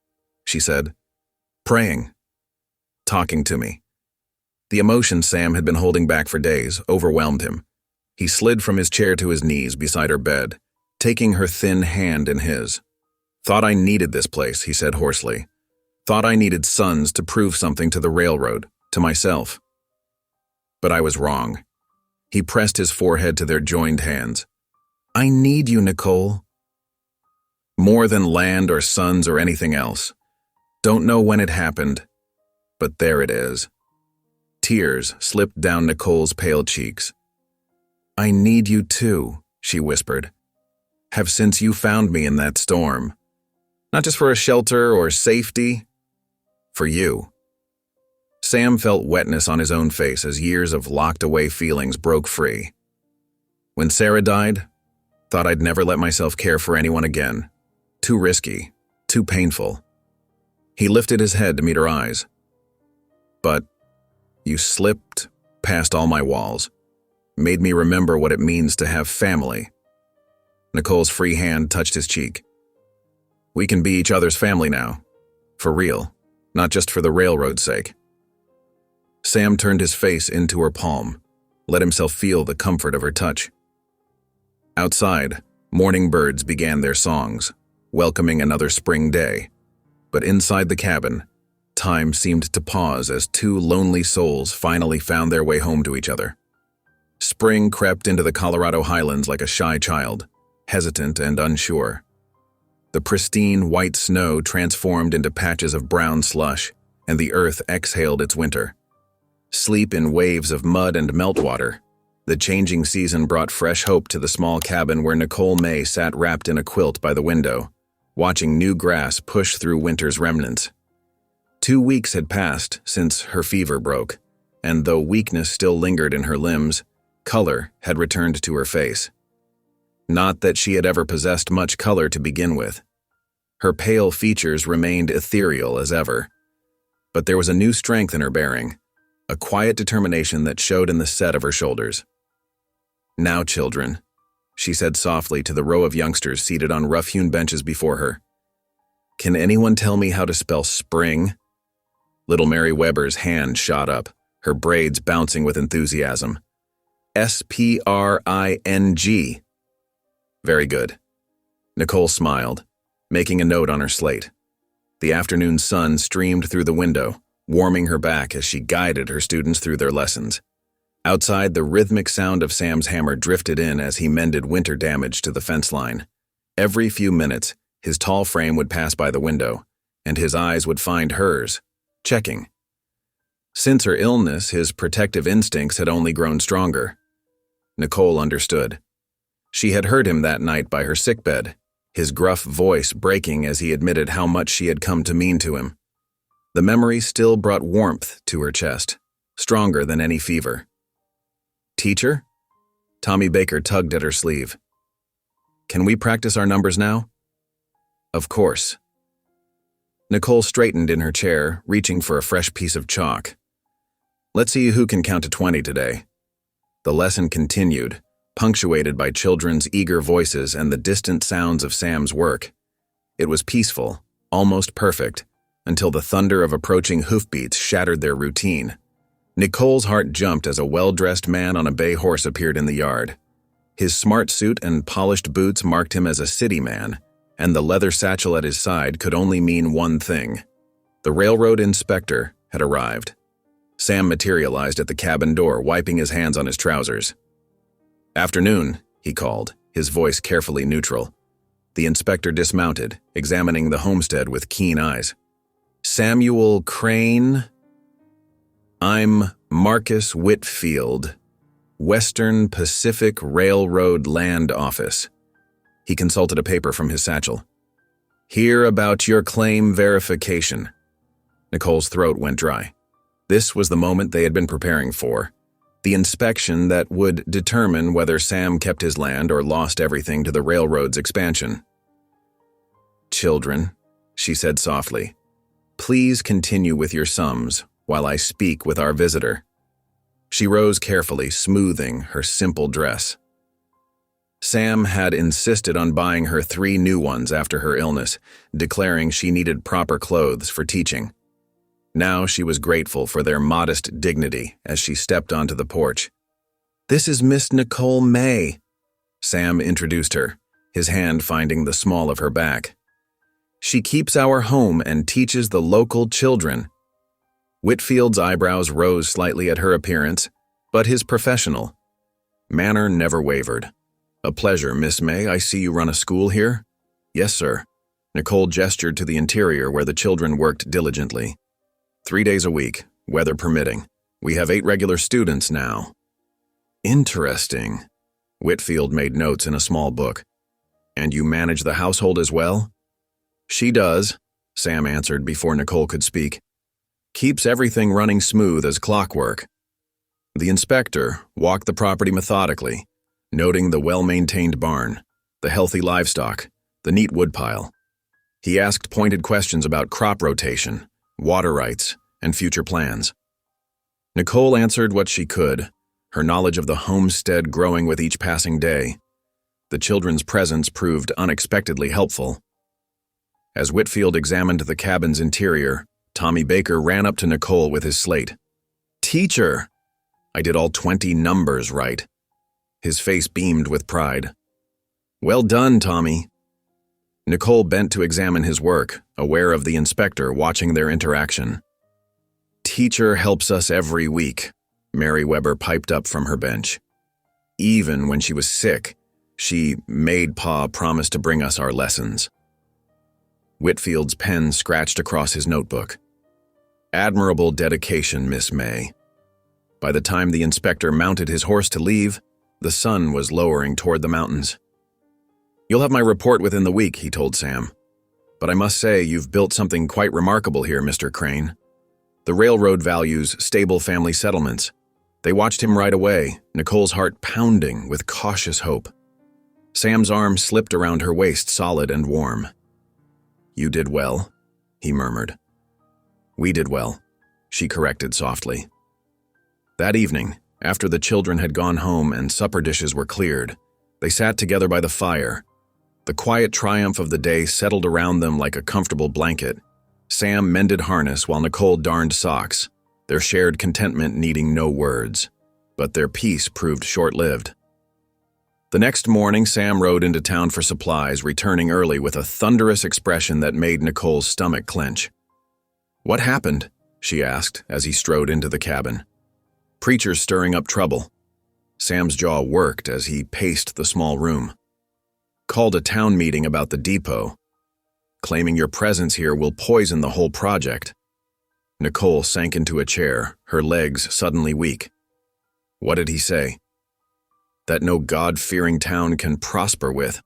she said. "Praying. Talking to me." The emotion Sam had been holding back for days overwhelmed him. He slid from his chair to his knees beside her bed, taking her thin hand in his. "Thought I needed this place," he said hoarsely. "Thought I needed sons to prove something to the railroad, to myself. But I was wrong." He pressed his forehead to their joined hands. "I need you, Nicole. More than land or sons or anything else. Don't know when it happened, but there it is." Tears slipped down Nicole's pale cheeks. "I need you too," she whispered. "Have since you found me in that storm. Not just for a shelter or safety, for you." Sam felt wetness on his own face as years of locked-away feelings broke free. "When Sarah died, thought I'd never let myself care for anyone again. Too risky, too painful." He lifted his head to meet her eyes. "But you slipped past all my walls, made me remember what it means to have family." Nicole's free hand touched his cheek. "We can be each other's family now, for real, not just for the railroad's sake." Sam turned his face into her palm, let himself feel the comfort of her touch. Outside, morning birds began their songs, welcoming another spring day. But inside the cabin, time seemed to pause as two lonely souls finally found their way home to each other. Spring crept into the Colorado highlands like a shy child, hesitant and unsure. The pristine white snow transformed into patches of brown slush, and the earth exhaled its winter. Sleep in waves of mud and meltwater, the changing season brought fresh hope to the small cabin where Nicole May sat wrapped in a quilt by the window, watching new grass push through winter's remnants. 2 weeks had passed since her fever broke, and though weakness still lingered in her limbs, color had returned to her face. Not that she had ever possessed much color to begin with. Her pale features remained ethereal as ever. But there was a new strength in her bearing, a quiet determination that showed in the set of her shoulders. "Now, children," she said softly to the row of youngsters seated on rough-hewn benches before her. "Can anyone tell me how to spell spring?" Little Mary Weber's hand shot up, her braids bouncing with enthusiasm. "Spring. Very good." Nicole smiled, making a note on her slate. The afternoon sun streamed through the window, warming her back as she guided her students through their lessons. Outside, the rhythmic sound of Sam's hammer drifted in as he mended winter damage to the fence line. Every few minutes, his tall frame would pass by the window, and his eyes would find hers, checking. Since her illness, his protective instincts had only grown stronger. Nicole understood. She had heard him that night by her sickbed, his gruff voice breaking as he admitted how much she had come to mean to him. The memory still brought warmth to her chest, stronger than any fever. "Teacher?" Tommy Baker tugged at her sleeve. "Can we practice our numbers now?" "Of course." Nicole straightened in her chair, reaching for a fresh piece of chalk. "Let's see who can count to 20 today." The lesson continued, punctuated by children's eager voices and the distant sounds of Sam's work. It was peaceful, almost perfect, until the thunder of approaching hoofbeats shattered their routine. Nicole's heart jumped as a well-dressed man on a bay horse appeared in the yard. His smart suit and polished boots marked him as a city man, and the leather satchel at his side could only mean one thing. The railroad inspector had arrived. Sam materialized at the cabin door, wiping his hands on his trousers. "Afternoon," he called, his voice carefully neutral. The inspector dismounted, examining the homestead with keen eyes. "Samuel Crane?" "I'm Marcus Whitfield, Western Pacific Railroad Land Office." He consulted a paper from his satchel. "Hear about your claim verification." Nicole's throat went dry. This was the moment they had been preparing for, the inspection that would determine whether Sam kept his land or lost everything to the railroad's expansion. "Children," she said softly, "please continue with your sums while I speak with our visitor." She rose carefully, smoothing her simple dress. Sam had insisted on buying her 3 new ones after her illness, declaring she needed proper clothes for teaching. Now she was grateful for their modest dignity as she stepped onto the porch. "This is Miss Nicole May," Sam introduced her, his hand finding the small of her back. "She keeps our home and teaches the local children." Whitfield's eyebrows rose slightly at her appearance, but his professional manner never wavered. "A pleasure, Miss May. I see you run a school here?" "Yes, sir." Nicole gestured to the interior where the children worked diligently. 3 days a week, weather permitting. We have 8 regular students now." "Interesting." Whitfield made notes in a small book. "And you manage the household as well?" "She does," Sam answered before Nicole could speak. "Keeps everything running smooth as clockwork." The inspector walked the property methodically, noting the well-maintained barn, the healthy livestock, the neat woodpile. He asked pointed questions about crop rotation, water rights, and future plans. Nicole answered what she could, her knowledge of the homestead growing with each passing day. The children's presence proved unexpectedly helpful. As Whitfield examined the cabin's interior, Tommy Baker ran up to Nicole with his slate. "Teacher! I did all 20 numbers right." His face beamed with pride. "Well done, Tommy." Nicole bent to examine his work, aware of the inspector watching their interaction. "Teacher helps us every week," Mary Weber piped up from her bench. "Even when she was sick, she made Pa promise to bring us our lessons." Whitfield's pen scratched across his notebook. "Admirable dedication, Miss May." By the time the inspector mounted his horse to leave, the sun was lowering toward the mountains. "You'll have my report within the week," he told Sam. "But I must say you've built something quite remarkable here, Mr. Crane. The railroad values stable family settlements." They watched him right away, Nicole's heart pounding with cautious hope. Sam's arm slipped around her waist, solid and warm. "You did well," he murmured. "We did well," she corrected softly. That evening, after the children had gone home and supper dishes were cleared, they sat together by the fire. The quiet triumph of the day settled around them like a comfortable blanket. Sam mended harness while Nicole darned socks, their shared contentment needing no words. But their peace proved short-lived. The next morning, Sam rode into town for supplies, returning early with a thunderous expression that made Nicole's stomach clench. "What happened?" she asked as he strode into the cabin. "Preacher's stirring up trouble." Sam's jaw worked as he paced the small room. "Called a town meeting about the depot. Claiming your presence here will poison the whole project." Nicole sank into a chair, her legs suddenly weak. "What did he say?" "That no God-fearing town can prosper with."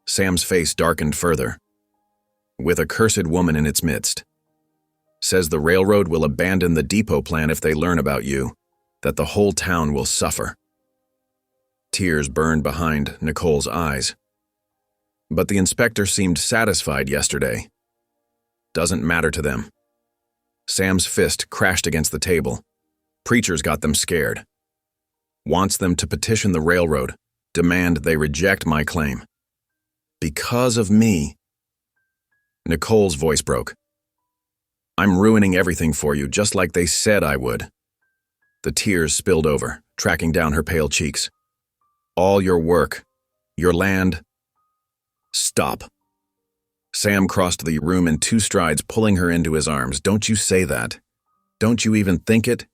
Sam's face darkened further. "With a cursed woman in its midst. Says the railroad will abandon the depot plan if they learn about you, that the whole town will suffer." Tears burned behind Nicole's eyes. "But the inspector seemed satisfied yesterday." "Doesn't matter to them." Sam's fist crashed against the table. "Preacher's got them scared. Wants them to petition the railroad, demand they reject my claim. Because of me." Nicole's voice broke. "I'm ruining everything for you, just like they said I would." The tears spilled over, tracking down her pale cheeks. "All your work, your land." "Stop." Sam crossed the room in 2 strides, pulling her into his arms. "Don't you say that. Don't you even think it?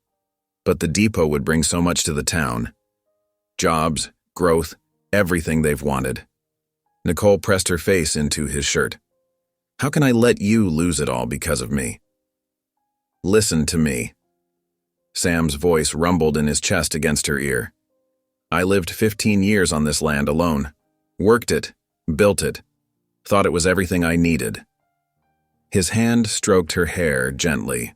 But the depot would bring so much to the town. Jobs, growth, everything they've wanted." Nicole pressed her face into his shirt. "How can I let you lose it all because of me?" "Listen to me." Sam's voice rumbled in his chest against her ear. "I lived 15 years on this land alone. Worked it, built it, thought it was everything I needed." His hand stroked her hair gently.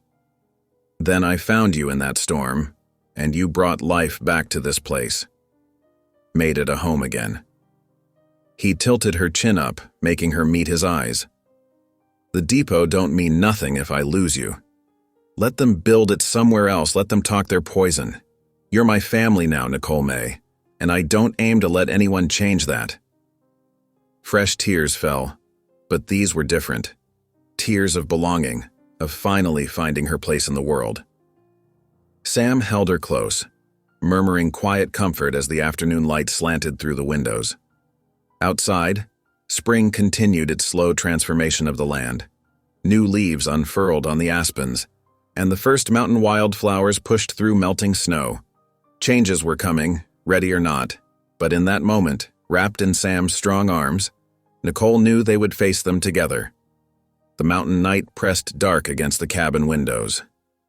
"Then I found you in that storm, and you brought life back to this place. Made it a home again." He tilted her chin up, making her meet his eyes. "The depot don't mean nothing if I lose you. Let them build it somewhere else, let them talk their poison. You're my family now, Nicole May, and I don't aim to let anyone change that." Fresh tears fell, but these were different. Tears of belonging, of finally finding her place in the world. Sam held her close, murmuring quiet comfort as the afternoon light slanted through the windows. Outside, spring continued its slow transformation of the land. New leaves unfurled on the aspens, and the first mountain wildflowers pushed through melting snow. Changes were coming, ready or not, but in that moment, wrapped in Sam's strong arms, Nicole knew they would face them together. The mountain night pressed dark against the cabin windows.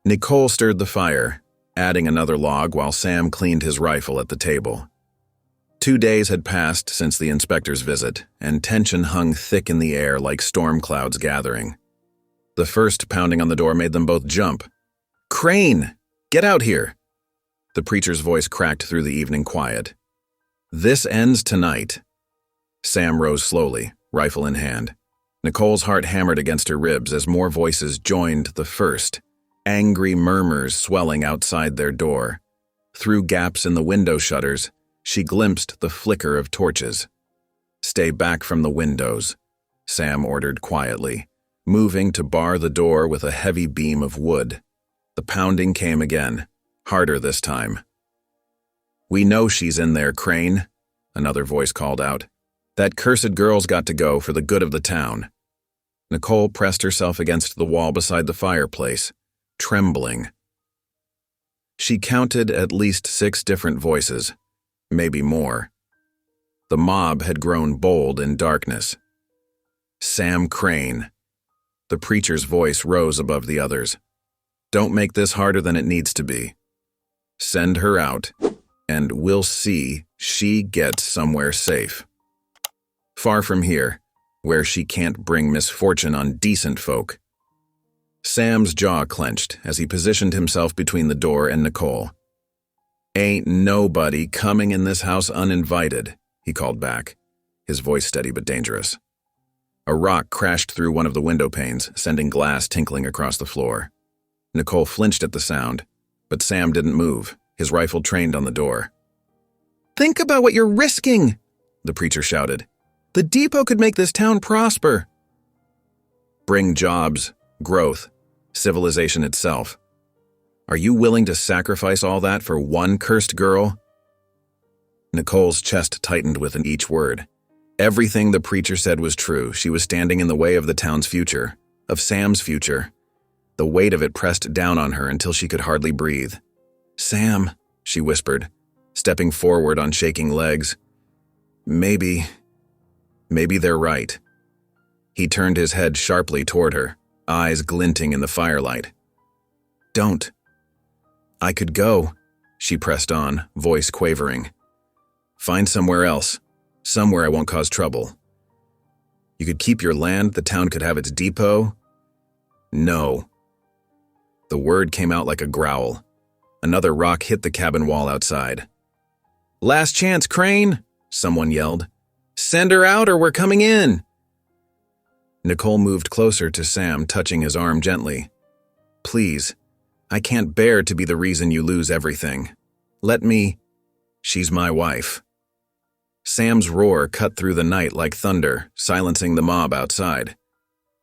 Nicole stirred the fire, adding another log while Sam cleaned his rifle at the table. 2 days had passed since the inspector's visit, and tension hung thick in the air like storm clouds gathering. The first pounding on the door made them both jump. "Crane! Get out here!" The preacher's voice cracked through the evening quiet. "This ends tonight." Sam rose slowly, rifle in hand. Nicole's heart hammered against her ribs as more voices joined the first, angry murmurs swelling outside their door. Through gaps in the window shutters, she glimpsed the flicker of torches. "Stay back from the windows," Sam ordered quietly, moving to bar the door with a heavy beam of wood. The pounding came again, harder this time. "We know she's in there, Crane," another voice called out. "That cursed girl's got to go for the good of the town." Nicole pressed herself against the wall beside the fireplace, trembling. She counted at least 6 different voices, maybe more. The mob had grown bold in darkness. Sam Crane. The preacher's voice rose above the others. "Don't make this harder than it needs to be. Send her out, and we'll see she gets somewhere safe. Far from here, where she can't bring misfortune on decent folk." Sam's jaw clenched as he positioned himself between the door and Nicole. "Ain't nobody coming in this house uninvited," he called back, his voice steady but dangerous. A rock crashed through one of the window panes, sending glass tinkling across the floor. Nicole flinched at the sound, but Sam didn't move, his rifle trained on the door. "Think about what you're risking," the preacher shouted. "The depot could make this town prosper." "Bring jobs, growth, civilization itself. Are you willing to sacrifice all that for one cursed girl?" Nicole's chest tightened with each word. Everything the preacher said was true. She was standing in the way of the town's future, of Sam's future. The weight of it pressed down on her until she could hardly breathe. "Sam," she whispered, stepping forward on shaking legs. Maybe they're right." He turned his head sharply toward her, eyes glinting in the firelight. "Don't." "I could go," she pressed on, voice quavering. "Find somewhere else, somewhere I won't cause trouble. You could keep your land, the town could have its depot." "No." The word came out like a growl. Another rock hit the cabin wall outside. "Last chance, Crane," someone yelled. "Send her out or we're coming in." Nicole moved closer to Sam, touching his arm gently. "Please, I can't bear to be the reason you lose everything. Let me. She's my wife." Sam's roar cut through the night like thunder, silencing the mob outside.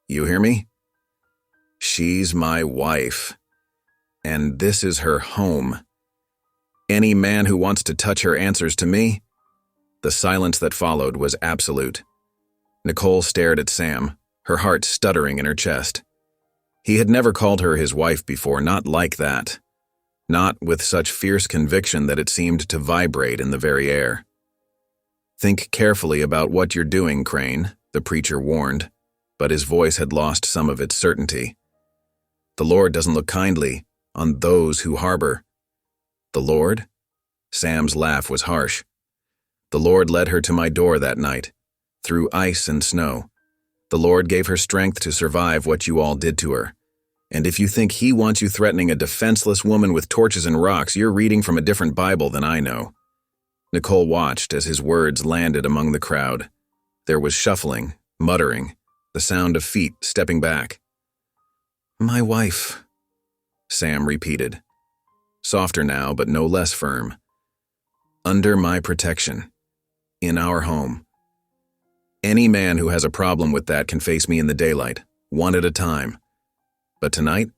"You hear me? She's my wife. And this is her home. Any man who wants to touch her answers to me." The silence that followed was absolute. Nicole stared at Sam, her heart stuttering in her chest. He had never called her his wife before, not like that. Not with such fierce conviction that it seemed to vibrate in the very air. "Think carefully about what you're doing, Crane," the preacher warned, but his voice had lost some of its certainty. "The Lord doesn't look kindly on those who harbor." "The Lord?" Sam's laugh was harsh. "The Lord led her to my door that night, through ice and snow. The Lord gave her strength to survive what you all did to her. And if you think He wants you threatening a defenseless woman with torches and rocks, you're reading from a different Bible than I know." Nicole watched as his words landed among the crowd. There was shuffling, muttering, the sound of feet stepping back. "My wife," Sam repeated. Softer now, but no less firm. "Under my protection. In our home. Any man who has a problem with that can face me in the daylight, one at a time. But tonight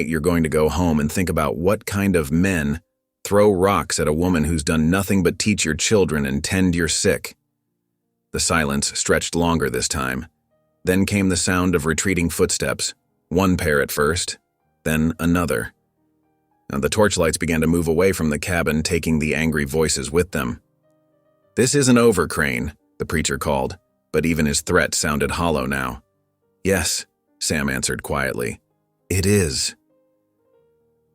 you're going to go home and think about what kind of men throw rocks at a woman who's done nothing but teach your children and tend your sick." The silence stretched longer this time. Then came the sound of retreating footsteps, one pair at first, then another. And the torchlights began to move away from the cabin, taking the angry voices with them. "This isn't over, Crane," the preacher called, but even his threat sounded hollow now. "Yes," Sam answered quietly. "It is."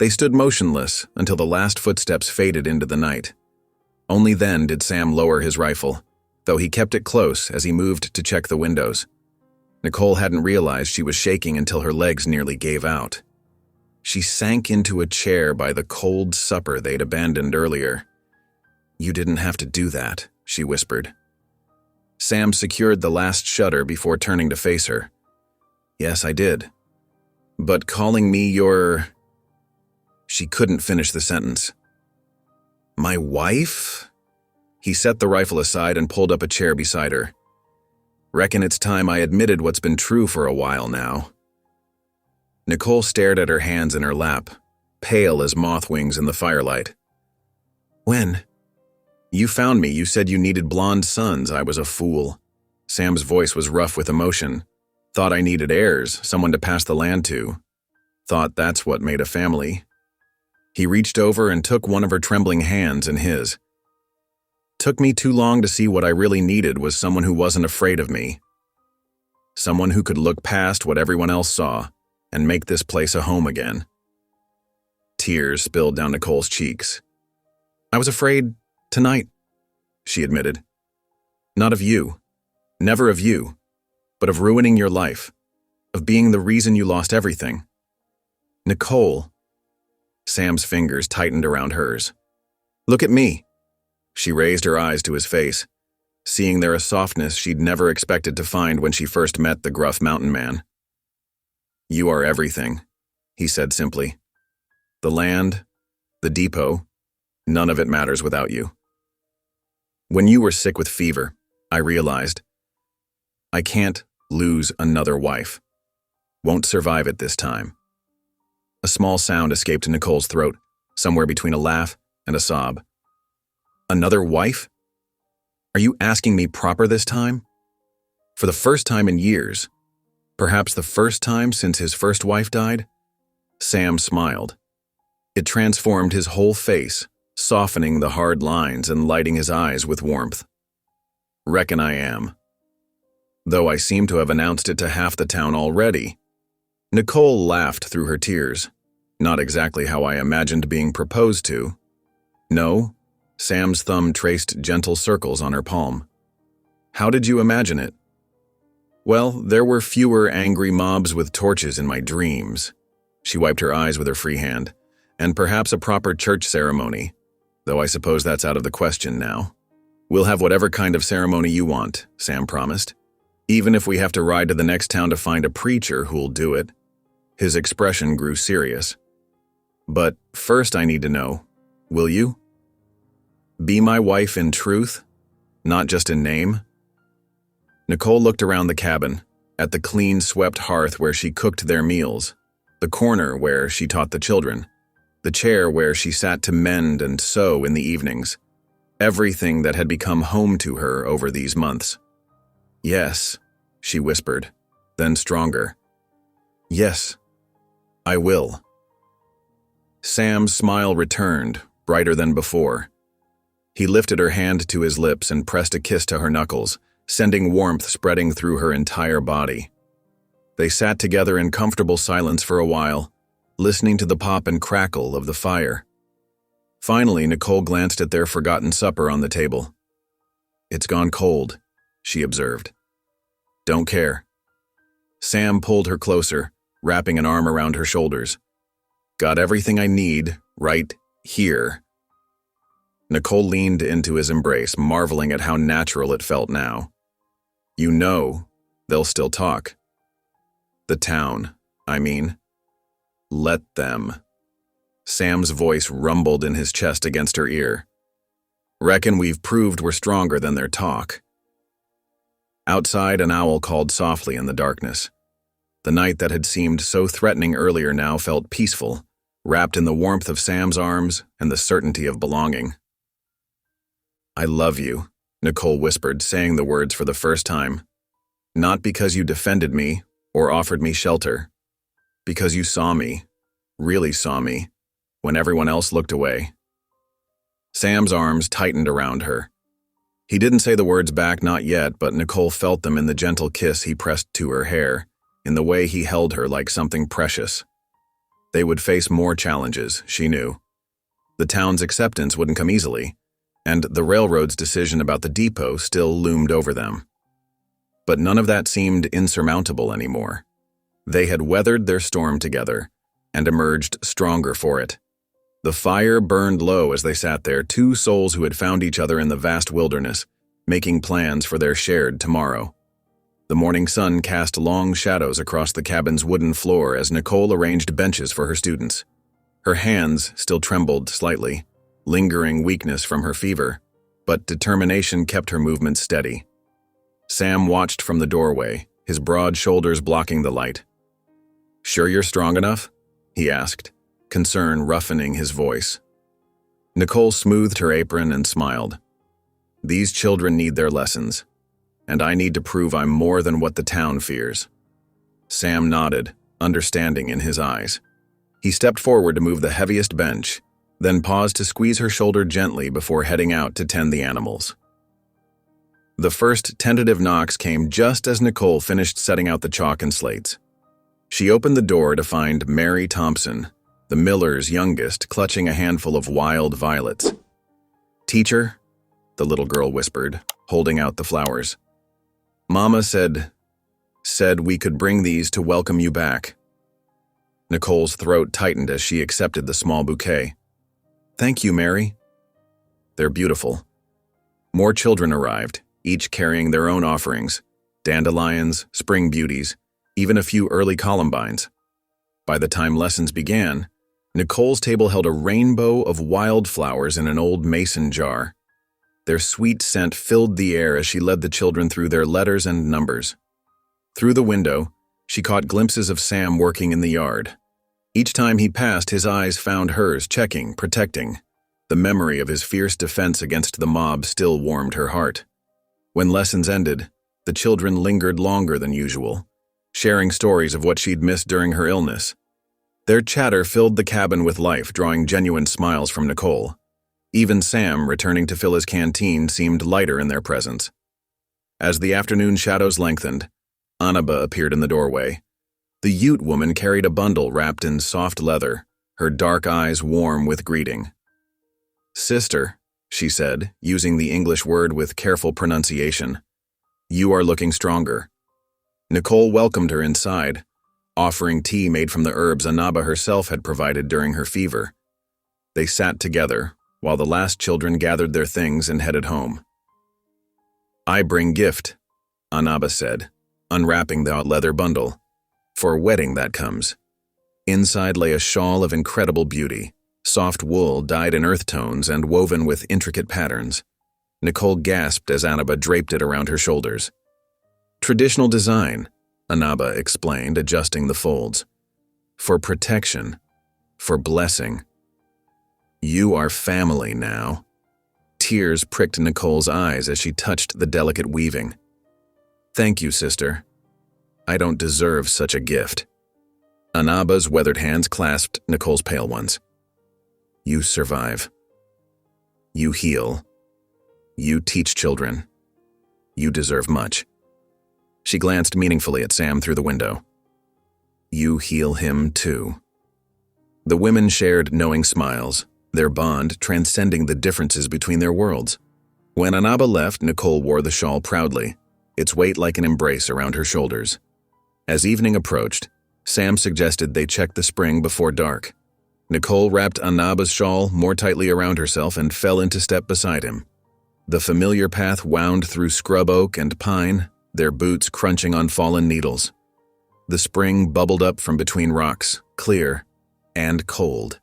They stood motionless until the last footsteps faded into the night. Only then did Sam lower his rifle, though he kept it close as he moved to check the windows. Nicole hadn't realized she was shaking until her legs nearly gave out. She sank into a chair by the cold supper they'd abandoned earlier. "You didn't have to do that," she whispered. Sam secured the last shutter before turning to face her. "Yes, I did. But calling me your—" She couldn't finish the sentence. "My wife?" He set the rifle aside and pulled up a chair beside her. "Reckon it's time I admitted what's been true for a while now." Nicole stared at her hands in her lap, pale as moth wings in the firelight. "When?" "You found me. You said you needed blonde sons. I was a fool." Sam's voice was rough with emotion. "Thought I needed heirs, someone to pass the land to. Thought that's what made a family." He reached over and took one of her trembling hands in his. "Took me too long to see what I really needed was someone who wasn't afraid of me. Someone who could look past what everyone else saw and make this place a home again." Tears spilled down Nicole's cheeks. "I was afraid tonight," she admitted. "Not of you. Never of you. But of ruining your life. Of being the reason you lost everything." "Nicole." Sam's fingers tightened around hers. "Look at me." She raised her eyes to his face, seeing there a softness she'd never expected to find when she first met the gruff mountain man. "You are everything," he said simply. "The land, the depot, none of it matters without you. When you were sick with fever, I realized I can't lose another wife. Won't survive it this time." A small sound escaped Nicole's throat, somewhere between a laugh and a sob. "Another wife? Are you asking me proper this time? For the first time in years? Perhaps the first time since his first wife died?" Sam smiled. It transformed his whole face, softening the hard lines and lighting his eyes with warmth. "Reckon I am. Though I seem to have announced it to half the town already." Nicole laughed through her tears. "Not exactly how I imagined being proposed to." "No?" Sam's thumb traced gentle circles on her palm. "How did you imagine it?" "Well, there were fewer angry mobs with torches in my dreams." She wiped her eyes with her free hand. "And perhaps a proper church ceremony, though I suppose that's out of the question now." "We'll have whatever kind of ceremony you want," Sam promised. "Even if we have to ride to the next town to find a preacher who'll do it." His expression grew serious. "But first I need to know, will you? Be my wife in truth, not just in name?" Nicole looked around the cabin, at the clean, swept hearth where she cooked their meals, the corner where she taught the children, the chair where she sat to mend and sew in the evenings, everything that had become home to her over these months. "Yes," she whispered, then stronger. "Yes, I will." Sam's smile returned, brighter than before. He lifted her hand to his lips and pressed a kiss to her knuckles, sending warmth spreading through her entire body. They sat together in comfortable silence for a while, listening to the pop and crackle of the fire. Finally, Nicole glanced at their forgotten supper on the table. "It's gone cold," she observed. "Don't care." Sam pulled her closer, wrapping an arm around her shoulders. "Got everything I need, right here." Nicole leaned into his embrace, marveling at how natural it felt now. "You know, they'll still talk. The town, I mean. Let them." Sam's voice rumbled in his chest against her ear. "Reckon we've proved we're stronger than their talk." Outside, an owl called softly in the darkness. The night that had seemed so threatening earlier now felt peaceful, wrapped in the warmth of Sam's arms and the certainty of belonging. "I love you," Nicole whispered, saying the words for the first time. "Not because you defended me or offered me shelter. Because you saw me, really saw me, when everyone else looked away." Sam's arms tightened around her. He didn't say the words back, not yet, but Nicole felt them in the gentle kiss he pressed to her hair, in the way he held her like something precious. They would face more challenges, she knew. The town's acceptance wouldn't come easily, and the railroad's decision about the depot still loomed over them. But none of that seemed insurmountable anymore. They had weathered their storm together and emerged stronger for it. The fire burned low as they sat there, two souls who had found each other in the vast wilderness, making plans for their shared tomorrow. The morning sun cast long shadows across the cabin's wooden floor as Nicole arranged benches for her students. Her hands still trembled slightly, lingering weakness from her fever, but determination kept her movements steady. Sam watched from the doorway, his broad shoulders blocking the light. "Sure you're strong enough?" he asked, concern roughening his voice. Nicole smoothed her apron and smiled. "These children need their lessons, and I need to prove I'm more than what the town fears." Sam nodded, understanding in his eyes. He stepped forward to move the heaviest bench, then paused to squeeze her shoulder gently before heading out to tend the animals. The first tentative knocks came just as Nicole finished setting out the chalk and slates. She opened the door to find Mary Thompson, the miller's youngest, clutching a handful of wild violets. "Teacher," the little girl whispered, holding out the flowers. "Mama said we could bring these to welcome you back." Nicole's throat tightened as she accepted the small bouquet. "Thank you, Mary." "They're beautiful." More children arrived, each carrying their own offerings: dandelions, spring beauties, even a few early columbines. By the time lessons began, Nicole's table held a rainbow of wildflowers in an old mason jar. Their sweet scent filled the air as she led the children through their letters and numbers. Through the window, she caught glimpses of Sam working in the yard. Each time he passed, his eyes found hers, checking, protecting. The memory of his fierce defense against the mob still warmed her heart. When lessons ended, the children lingered longer than usual, sharing stories of what she'd missed during her illness. Their chatter filled the cabin with life, drawing genuine smiles from Nicole. Even Sam, returning to fill his canteen, seemed lighter in their presence. As the afternoon shadows lengthened, Annaba appeared in the doorway. The Ute woman carried a bundle wrapped in soft leather, her dark eyes warm with greeting. "Sister," she said, using the English word with careful pronunciation, "you are looking stronger." Nicole welcomed her inside, offering tea made from the herbs Annaba herself had provided during her fever. They sat together, while the last children gathered their things and headed home. "I bring gift," Annaba said, unwrapping the leather bundle. "For a wedding that comes." Inside lay a shawl of incredible beauty, soft wool dyed in earth tones and woven with intricate patterns. Nicole gasped as Annaba draped it around her shoulders. "Traditional design," Annaba explained, adjusting the folds. "For protection, for blessing. You are family now." Tears pricked Nicole's eyes as she touched the delicate weaving. "Thank you, sister. I don't deserve such a gift." Annaba's weathered hands clasped Nicole's pale ones. "You survive. You heal. You teach children. You deserve much." She glanced meaningfully at Sam through the window. "You heal him too." The women shared knowing smiles, their bond transcending the differences between their worlds. When Annaba left, Nicole wore the shawl proudly, its weight like an embrace around her shoulders. As evening approached, Sam suggested they check the spring before dark. Nicole wrapped Annaba's shawl more tightly around herself and fell into step beside him. The familiar path wound through scrub oak and pine, their boots crunching on fallen needles. The spring bubbled up from between rocks, clear and cold.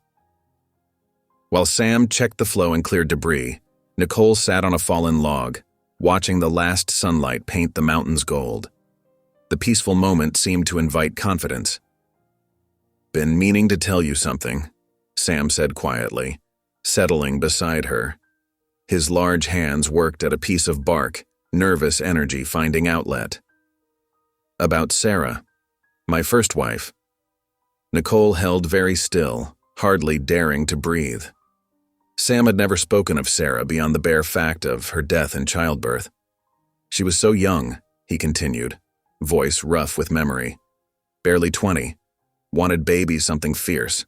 While Sam checked the flow and cleared debris, Nicole sat on a fallen log, watching the last sunlight paint the mountains gold. The peaceful moment seemed to invite confidence. "Been meaning to tell you something," Sam said quietly, settling beside her. His large hands worked at a piece of bark, nervous energy finding outlet. "About Sarah, my first wife." Nicole held very still, hardly daring to breathe. Sam had never spoken of Sarah beyond the bare fact of her death in childbirth. "She was so young," he continued, voice rough with memory. "Barely 20. Wanted baby something fierce.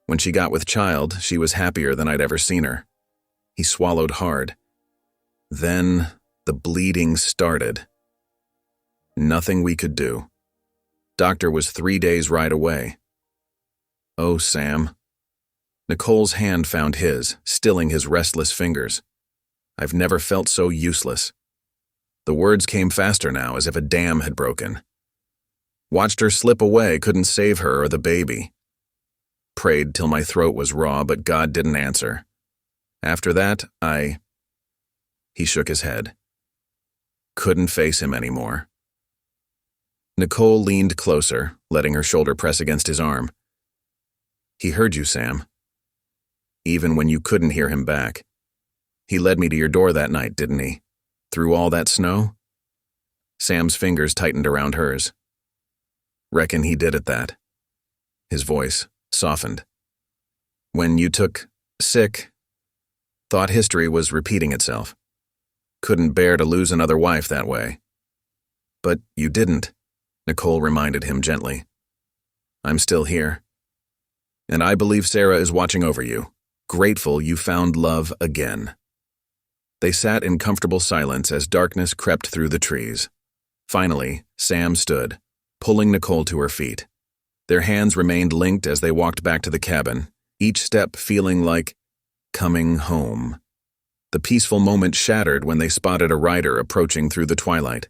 When she got with child, she was happier than I'd ever seen her. He swallowed hard. Then the bleeding started. Nothing we could do. Doctor was 3 days ride away. Oh, Sam. Nicole's hand found his, stilling his restless fingers. I've never felt so useless. The words came faster now, as if a dam had broken. Watched her slip away, couldn't save her or the baby. Prayed till my throat was raw, but God didn't answer. After that, He shook his head. Couldn't face him anymore. Nicole leaned closer, letting her shoulder press against his arm. He heard you, Sam. Even when you couldn't hear him back. He led me to your door that night, didn't he? Through all that snow? Sam's fingers tightened around hers. Reckon he did at that. His voice softened. When you took sick, thought history was repeating itself. Couldn't bear to lose another wife that way. But you didn't, Nicole reminded him gently. I'm still here. And I believe Sarah is watching over you, grateful you found love again. They sat in comfortable silence as darkness crept through the trees. Finally, Sam stood, pulling Nicole to her feet. Their hands remained linked as they walked back to the cabin, each step feeling like coming home. The peaceful moment shattered when they spotted a rider approaching through the twilight.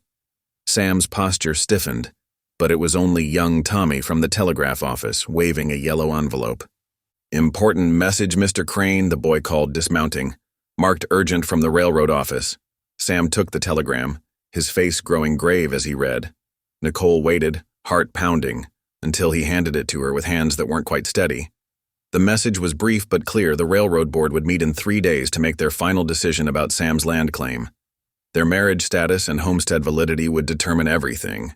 Sam's posture stiffened, but it was only young Tommy from the telegraph office waving a yellow envelope. Important message, Mr. Crane, the boy called, dismounting. Marked urgent from the railroad office. Sam took the telegram, his face growing grave as he read. Nicole waited, heart pounding, until he handed it to her with hands that weren't quite steady. The message was brief but clear. The railroad board would meet in 3 days to make their final decision about Sam's land claim. Their marriage status and homestead validity would determine everything.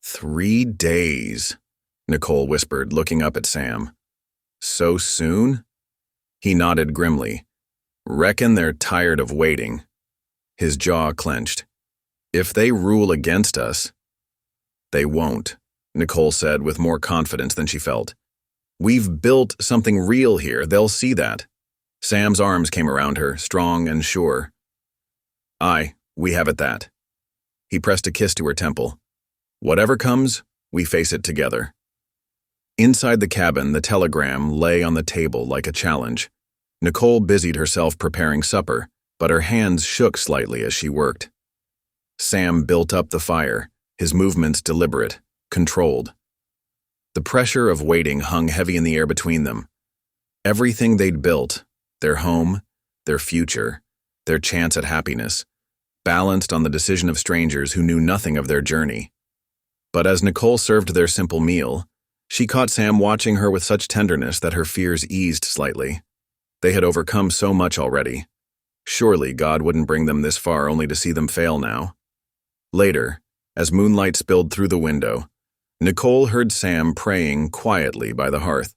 3 days, Nicole whispered, looking up at Sam. So soon? He nodded grimly. Reckon they're tired of waiting. His jaw clenched. If they rule against us, they won't, Nicole said with more confidence than she felt. We've built something real here. They'll see that. Sam's arms came around her, strong and sure. Aye, we have it that. He pressed a kiss to her temple. Whatever comes, we face it together. Inside the cabin, the telegram lay on the table like a challenge. Nicole busied herself preparing supper, but her hands shook slightly as she worked. Sam built up the fire, his movements deliberate, controlled. The pressure of waiting hung heavy in the air between them. Everything they'd built, their home, their future, their chance at happiness, balanced on the decision of strangers who knew nothing of their journey. But as Nicole served their simple meal, she caught Sam watching her with such tenderness that her fears eased slightly. They had overcome so much already. Surely God wouldn't bring them this far only to see them fail now. Later, as moonlight spilled through the window, Nicole heard Sam praying quietly by the hearth.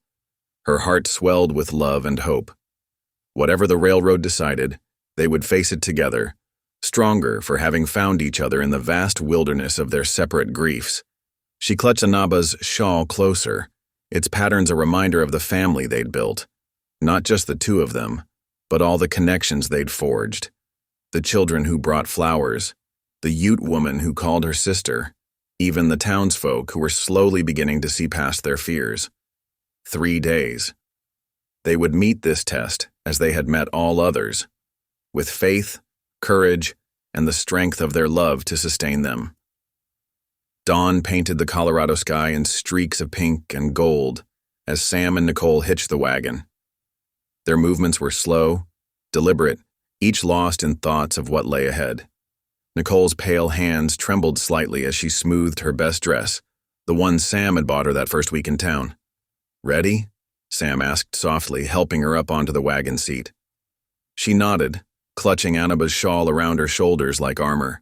Her heart swelled with love and hope. Whatever the railroad decided, they would face it together, stronger for having found each other in the vast wilderness of their separate griefs. She clutched Anaba's shawl closer, its patterns a reminder of the family they'd built. Not just the two of them, but all the connections they'd forged. The children who brought flowers, the Ute woman who called her sister, even the townsfolk who were slowly beginning to see past their fears. 3 days. They would meet this test as they had met all others, with faith, courage, and the strength of their love to sustain them. Dawn painted the Colorado sky in streaks of pink and gold as Sam and Nicole hitched the wagon. Their movements were slow, deliberate, each lost in thoughts of what lay ahead. Nicole's pale hands trembled slightly as she smoothed her best dress, the one Sam had bought her that first week in town. Ready? Sam asked softly, helping her up onto the wagon seat. She nodded, clutching Anaba's shawl around her shoulders like armor.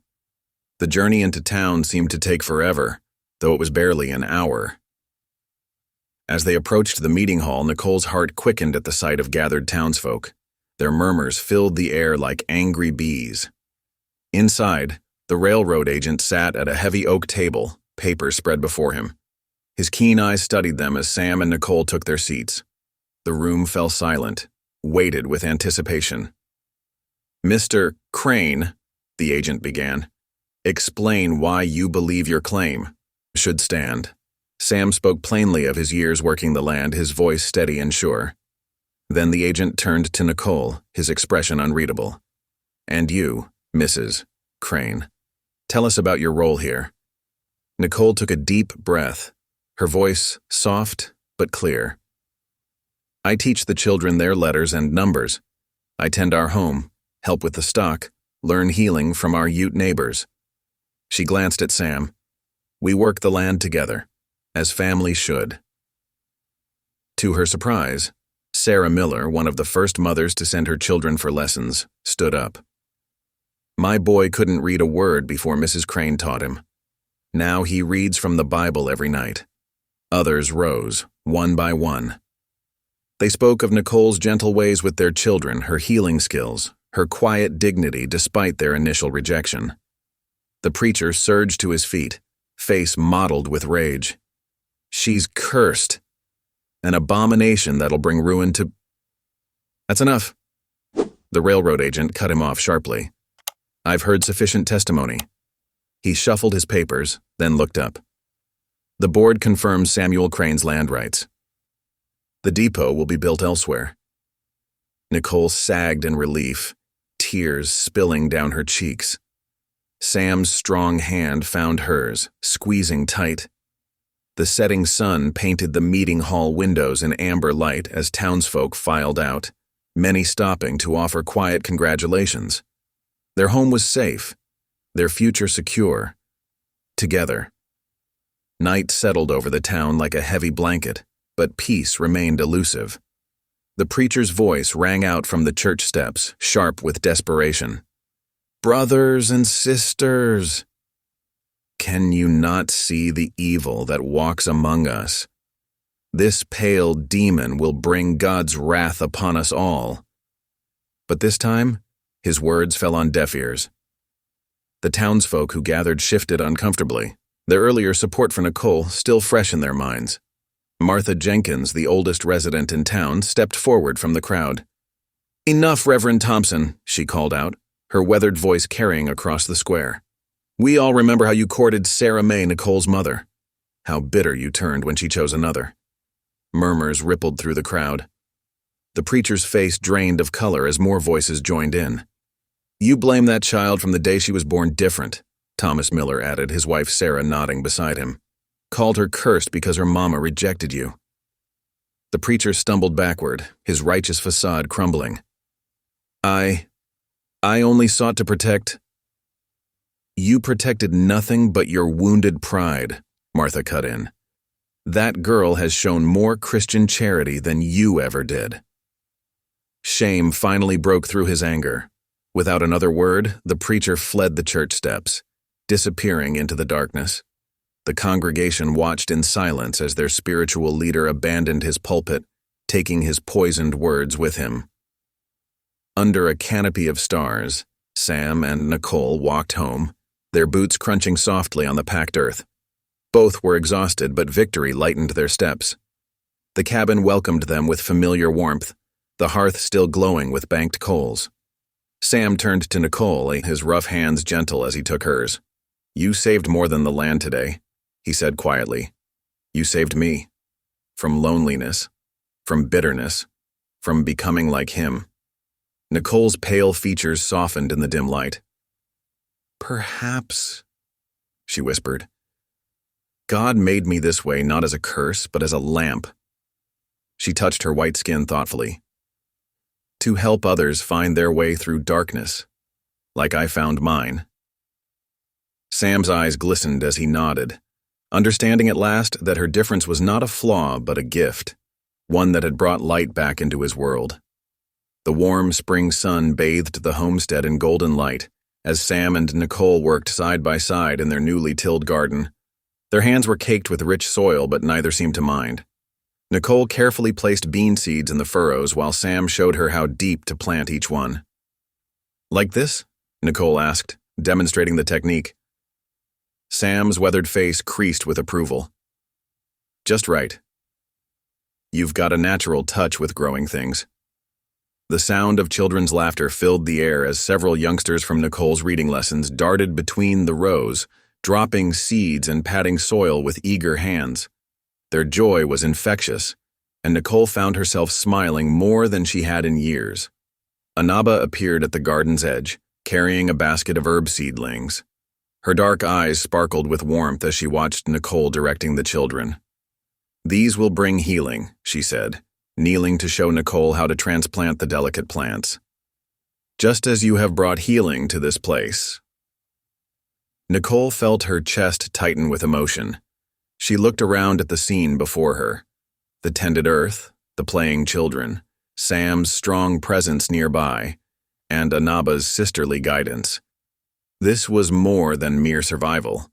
The journey into town seemed to take forever, though it was barely an hour. As they approached the meeting hall, Nicole's heart quickened at the sight of gathered townsfolk. Their murmurs filled the air like angry bees. Inside, the railroad agent sat at a heavy oak table, papers spread before him. His keen eyes studied them as Sam and Nicole took their seats. The room fell silent, weighted with anticipation. "Mr. Crane," the agent began, "explain why you believe your claim should stand." Sam spoke plainly of his years working the land, his voice steady and sure. Then the agent turned to Nicole, his expression unreadable. "And you, Mrs. Crane, tell us about your role here." Nicole took a deep breath, her voice soft but clear. "I teach the children their letters and numbers. I tend our home, help with the stock, learn healing from our Ute neighbors." She glanced at Sam. "We work the land together, as family should." To her surprise, Sarah Miller, one of the first mothers to send her children for lessons, stood up. "My boy couldn't read a word before Mrs. Crane taught him. Now he reads from the Bible every night." Others rose, one by one. They spoke of Nicole's gentle ways with their children, her healing skills, her quiet dignity despite their initial rejection. The preacher surged to his feet, face mottled with rage. "She's cursed. An abomination that'll bring ruin to—" "That's enough." The railroad agent cut him off sharply. "I've heard sufficient testimony." He shuffled his papers, then looked up. "The board confirms Samuel Crane's land rights. The depot will be built elsewhere." Nicole sagged in relief, tears spilling down her cheeks. Sam's strong hand found hers, squeezing tight. The setting sun painted the meeting hall windows in amber light as townsfolk filed out, many stopping to offer quiet congratulations. Their home was safe, their future secure. Together. Night settled over the town like a heavy blanket, but peace remained elusive. The preacher's voice rang out from the church steps, sharp with desperation. "Brothers and sisters, can you not see the evil that walks among us? This pale demon will bring God's wrath upon us all." But this time, his words fell on deaf ears. The townsfolk who gathered shifted uncomfortably, their earlier support for Nicole still fresh in their minds. Martha Jenkins, the oldest resident in town, stepped forward from the crowd. "Enough, Reverend Thompson," she called out, her weathered voice carrying across the square. "We all remember how you courted Sarah May, Nicole's mother. How bitter you turned when she chose another." Murmurs rippled through the crowd. The preacher's face drained of color as more voices joined in. "You blame that child from the day she was born different," Thomas Miller added, his wife Sarah nodding beside him. "Called her cursed because her mama rejected you." The preacher stumbled backward, his righteous facade crumbling. I only sought to protect—" "You protected nothing but your wounded pride," Martha cut in. "That girl has shown more Christian charity than you ever did." Shame finally broke through his anger. Without another word, the preacher fled the church steps, disappearing into the darkness. The congregation watched in silence as their spiritual leader abandoned his pulpit, taking his poisoned words with him. Under a canopy of stars, Sam and Nicole walked home, their boots crunching softly on the packed earth. Both were exhausted, but victory lightened their steps. The cabin welcomed them with familiar warmth, the hearth still glowing with banked coals. Sam turned to Nicole, his rough hands gentle as he took hers. "You saved more than the land today," he said quietly. "You saved me. From loneliness, from bitterness, from becoming like him." Nicole's pale features softened in the dim light. "Perhaps," she whispered. "God made me this way not as a curse, but as a lamp." She touched her white skin thoughtfully. "To help others find their way through darkness, like I found mine." Sam's eyes glistened as he nodded, understanding at last that her difference was not a flaw but a gift, one that had brought light back into his world. The warm spring sun bathed the homestead in golden light as Sam and Nicole worked side by side in their newly tilled garden. Their hands were caked with rich soil, but neither seemed to mind. Nicole carefully placed bean seeds in the furrows while Sam showed her how deep to plant each one. "Like this?" Nicole asked, demonstrating the technique. Sam's weathered face creased with approval. Just right. You've got a natural touch with growing things. The sound of children's laughter filled the air as several youngsters from Nicole's reading lessons darted between the rows, dropping seeds and patting soil with eager hands. Their joy was infectious, and Nicole found herself smiling more than she had in years. Anaba appeared at the garden's edge, carrying a basket of herb seedlings. Her dark eyes sparkled with warmth as she watched Nicole directing the children. "These will bring healing," she said, kneeling to show Nicole how to transplant the delicate plants. "Just as you have brought healing to this place." Nicole felt her chest tighten with emotion. She looked around at the scene before her. The tended earth, the playing children, Sam's strong presence nearby, and Anaba's sisterly guidance. This was more than mere survival.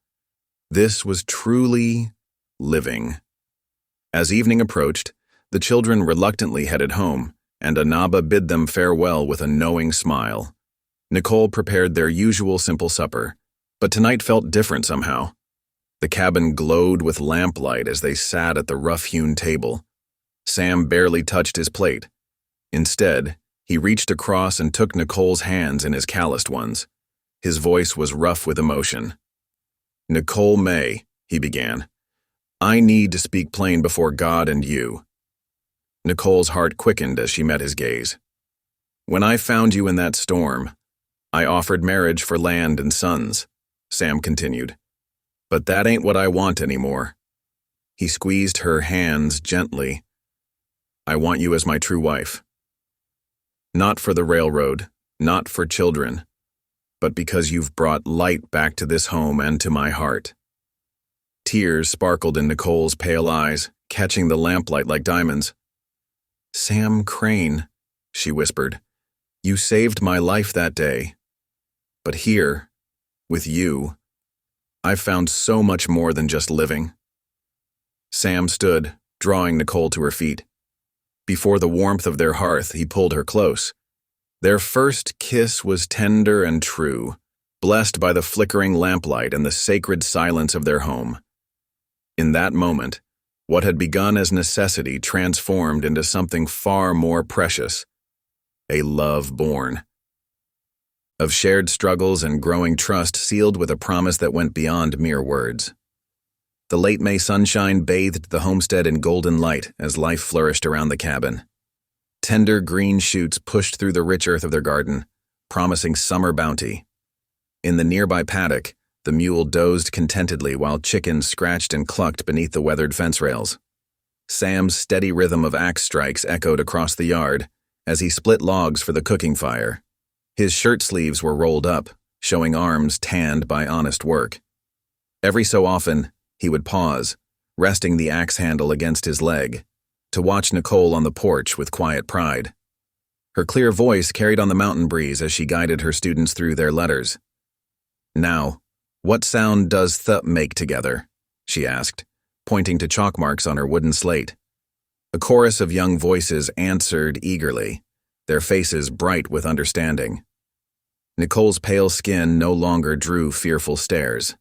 This was truly living. As evening approached, the children reluctantly headed home, and Anaba bid them farewell with a knowing smile. Nicole prepared their usual simple supper, but tonight felt different somehow. The cabin glowed with lamplight as they sat at the rough-hewn table. Sam barely touched his plate. Instead, he reached across and took Nicole's hands in his calloused ones. His voice was rough with emotion. "Nicole May," he began, "I need to speak plain before God and you." Nicole's heart quickened as she met his gaze. "When I found you in that storm, I offered marriage for land and sons," Sam continued. "But that ain't what I want anymore." He squeezed her hands gently. "I want you as my true wife. Not for the railroad, not for children, but because you've brought light back to this home and to my heart." Tears sparkled in Nicole's pale eyes, catching the lamplight like diamonds. "Sam Crane," she whispered, "you saved my life that day. But here, with you, I've found so much more than just living." Sam stood, drawing Nicole to her feet. Before the warmth of their hearth, he pulled her close. Their first kiss was tender and true, blessed by the flickering lamplight and the sacred silence of their home. In that moment, what had begun as necessity transformed into something far more precious, a love born. Of shared struggles and growing trust sealed with a promise that went beyond mere words. The late May sunshine bathed the homestead in golden light as life flourished around the cabin. Tender green shoots pushed through the rich earth of their garden, promising summer bounty. In the nearby paddock, the mule dozed contentedly while chickens scratched and clucked beneath the weathered fence rails. Sam's steady rhythm of axe strikes echoed across the yard as he split logs for the cooking fire. His shirt sleeves were rolled up, showing arms tanned by honest work. Every so often, he would pause, resting the axe handle against his leg, to watch Nicole on the porch with quiet pride. Her clear voice carried on the mountain breeze as she guided her students through their letters. "Now, what sound does th make together?" she asked, pointing to chalk marks on her wooden slate. A chorus of young voices answered eagerly, their faces bright with understanding. Nicole's pale skin no longer drew fearful stares.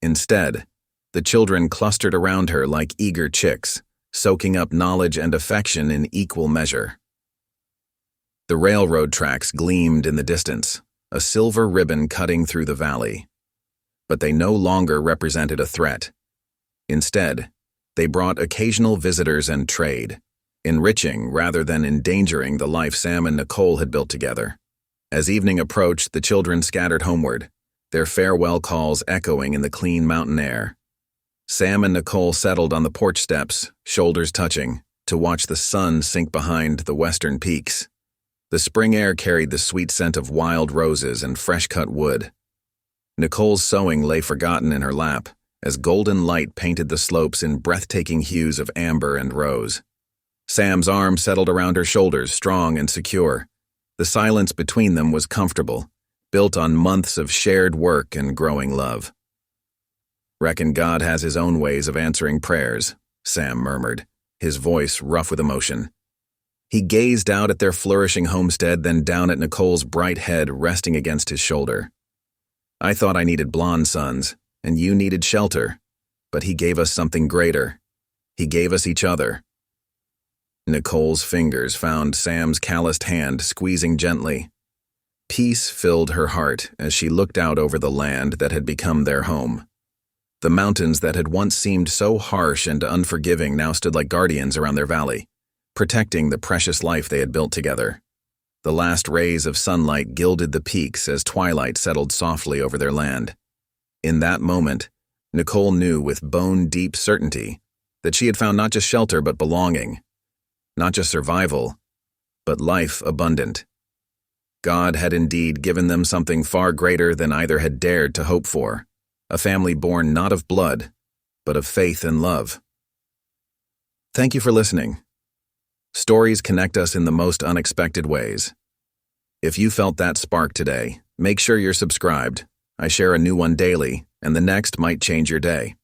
Instead, the children clustered around her like eager chicks, soaking up knowledge and affection in equal measure. The railroad tracks gleamed in the distance, a silver ribbon cutting through the valley. But they no longer represented a threat. Instead, they brought occasional visitors and trade, enriching rather than endangering the life Sam and Nicole had built together. As evening approached, the children scattered homeward, their farewell calls echoing in the clean mountain air. Sam and Nicole settled on the porch steps, shoulders touching, to watch the sun sink behind the western peaks. The spring air carried the sweet scent of wild roses and fresh-cut wood. Nicole's sewing lay forgotten in her lap, as golden light painted the slopes in breathtaking hues of amber and rose. Sam's arm settled around her shoulders, strong and secure. The silence between them was comfortable, built on months of shared work and growing love. "Reckon God has his own ways of answering prayers," Sam murmured, his voice rough with emotion. He gazed out at their flourishing homestead, then down at Nicole's bright head resting against his shoulder. "I thought I needed blonde sons, and you needed shelter, but he gave us something greater. He gave us each other. Nicole's fingers found Sam's calloused hand, squeezing gently. Peace filled her heart as she looked out over the land that had become their home. The mountains that had once seemed so harsh and unforgiving now stood like guardians around their valley, protecting the precious life they had built together. The last rays of sunlight gilded the peaks as twilight settled softly over their land. In that moment, Nicole knew with bone-deep certainty that she had found not just shelter but belonging, not just survival, but life abundant. God had indeed given them something far greater than either had dared to hope for, a family born not of blood, but of faith and love. Thank you for listening. Stories connect us in the most unexpected ways. If you felt that spark today, make sure you're subscribed. I share a new one daily, and the next might change your day.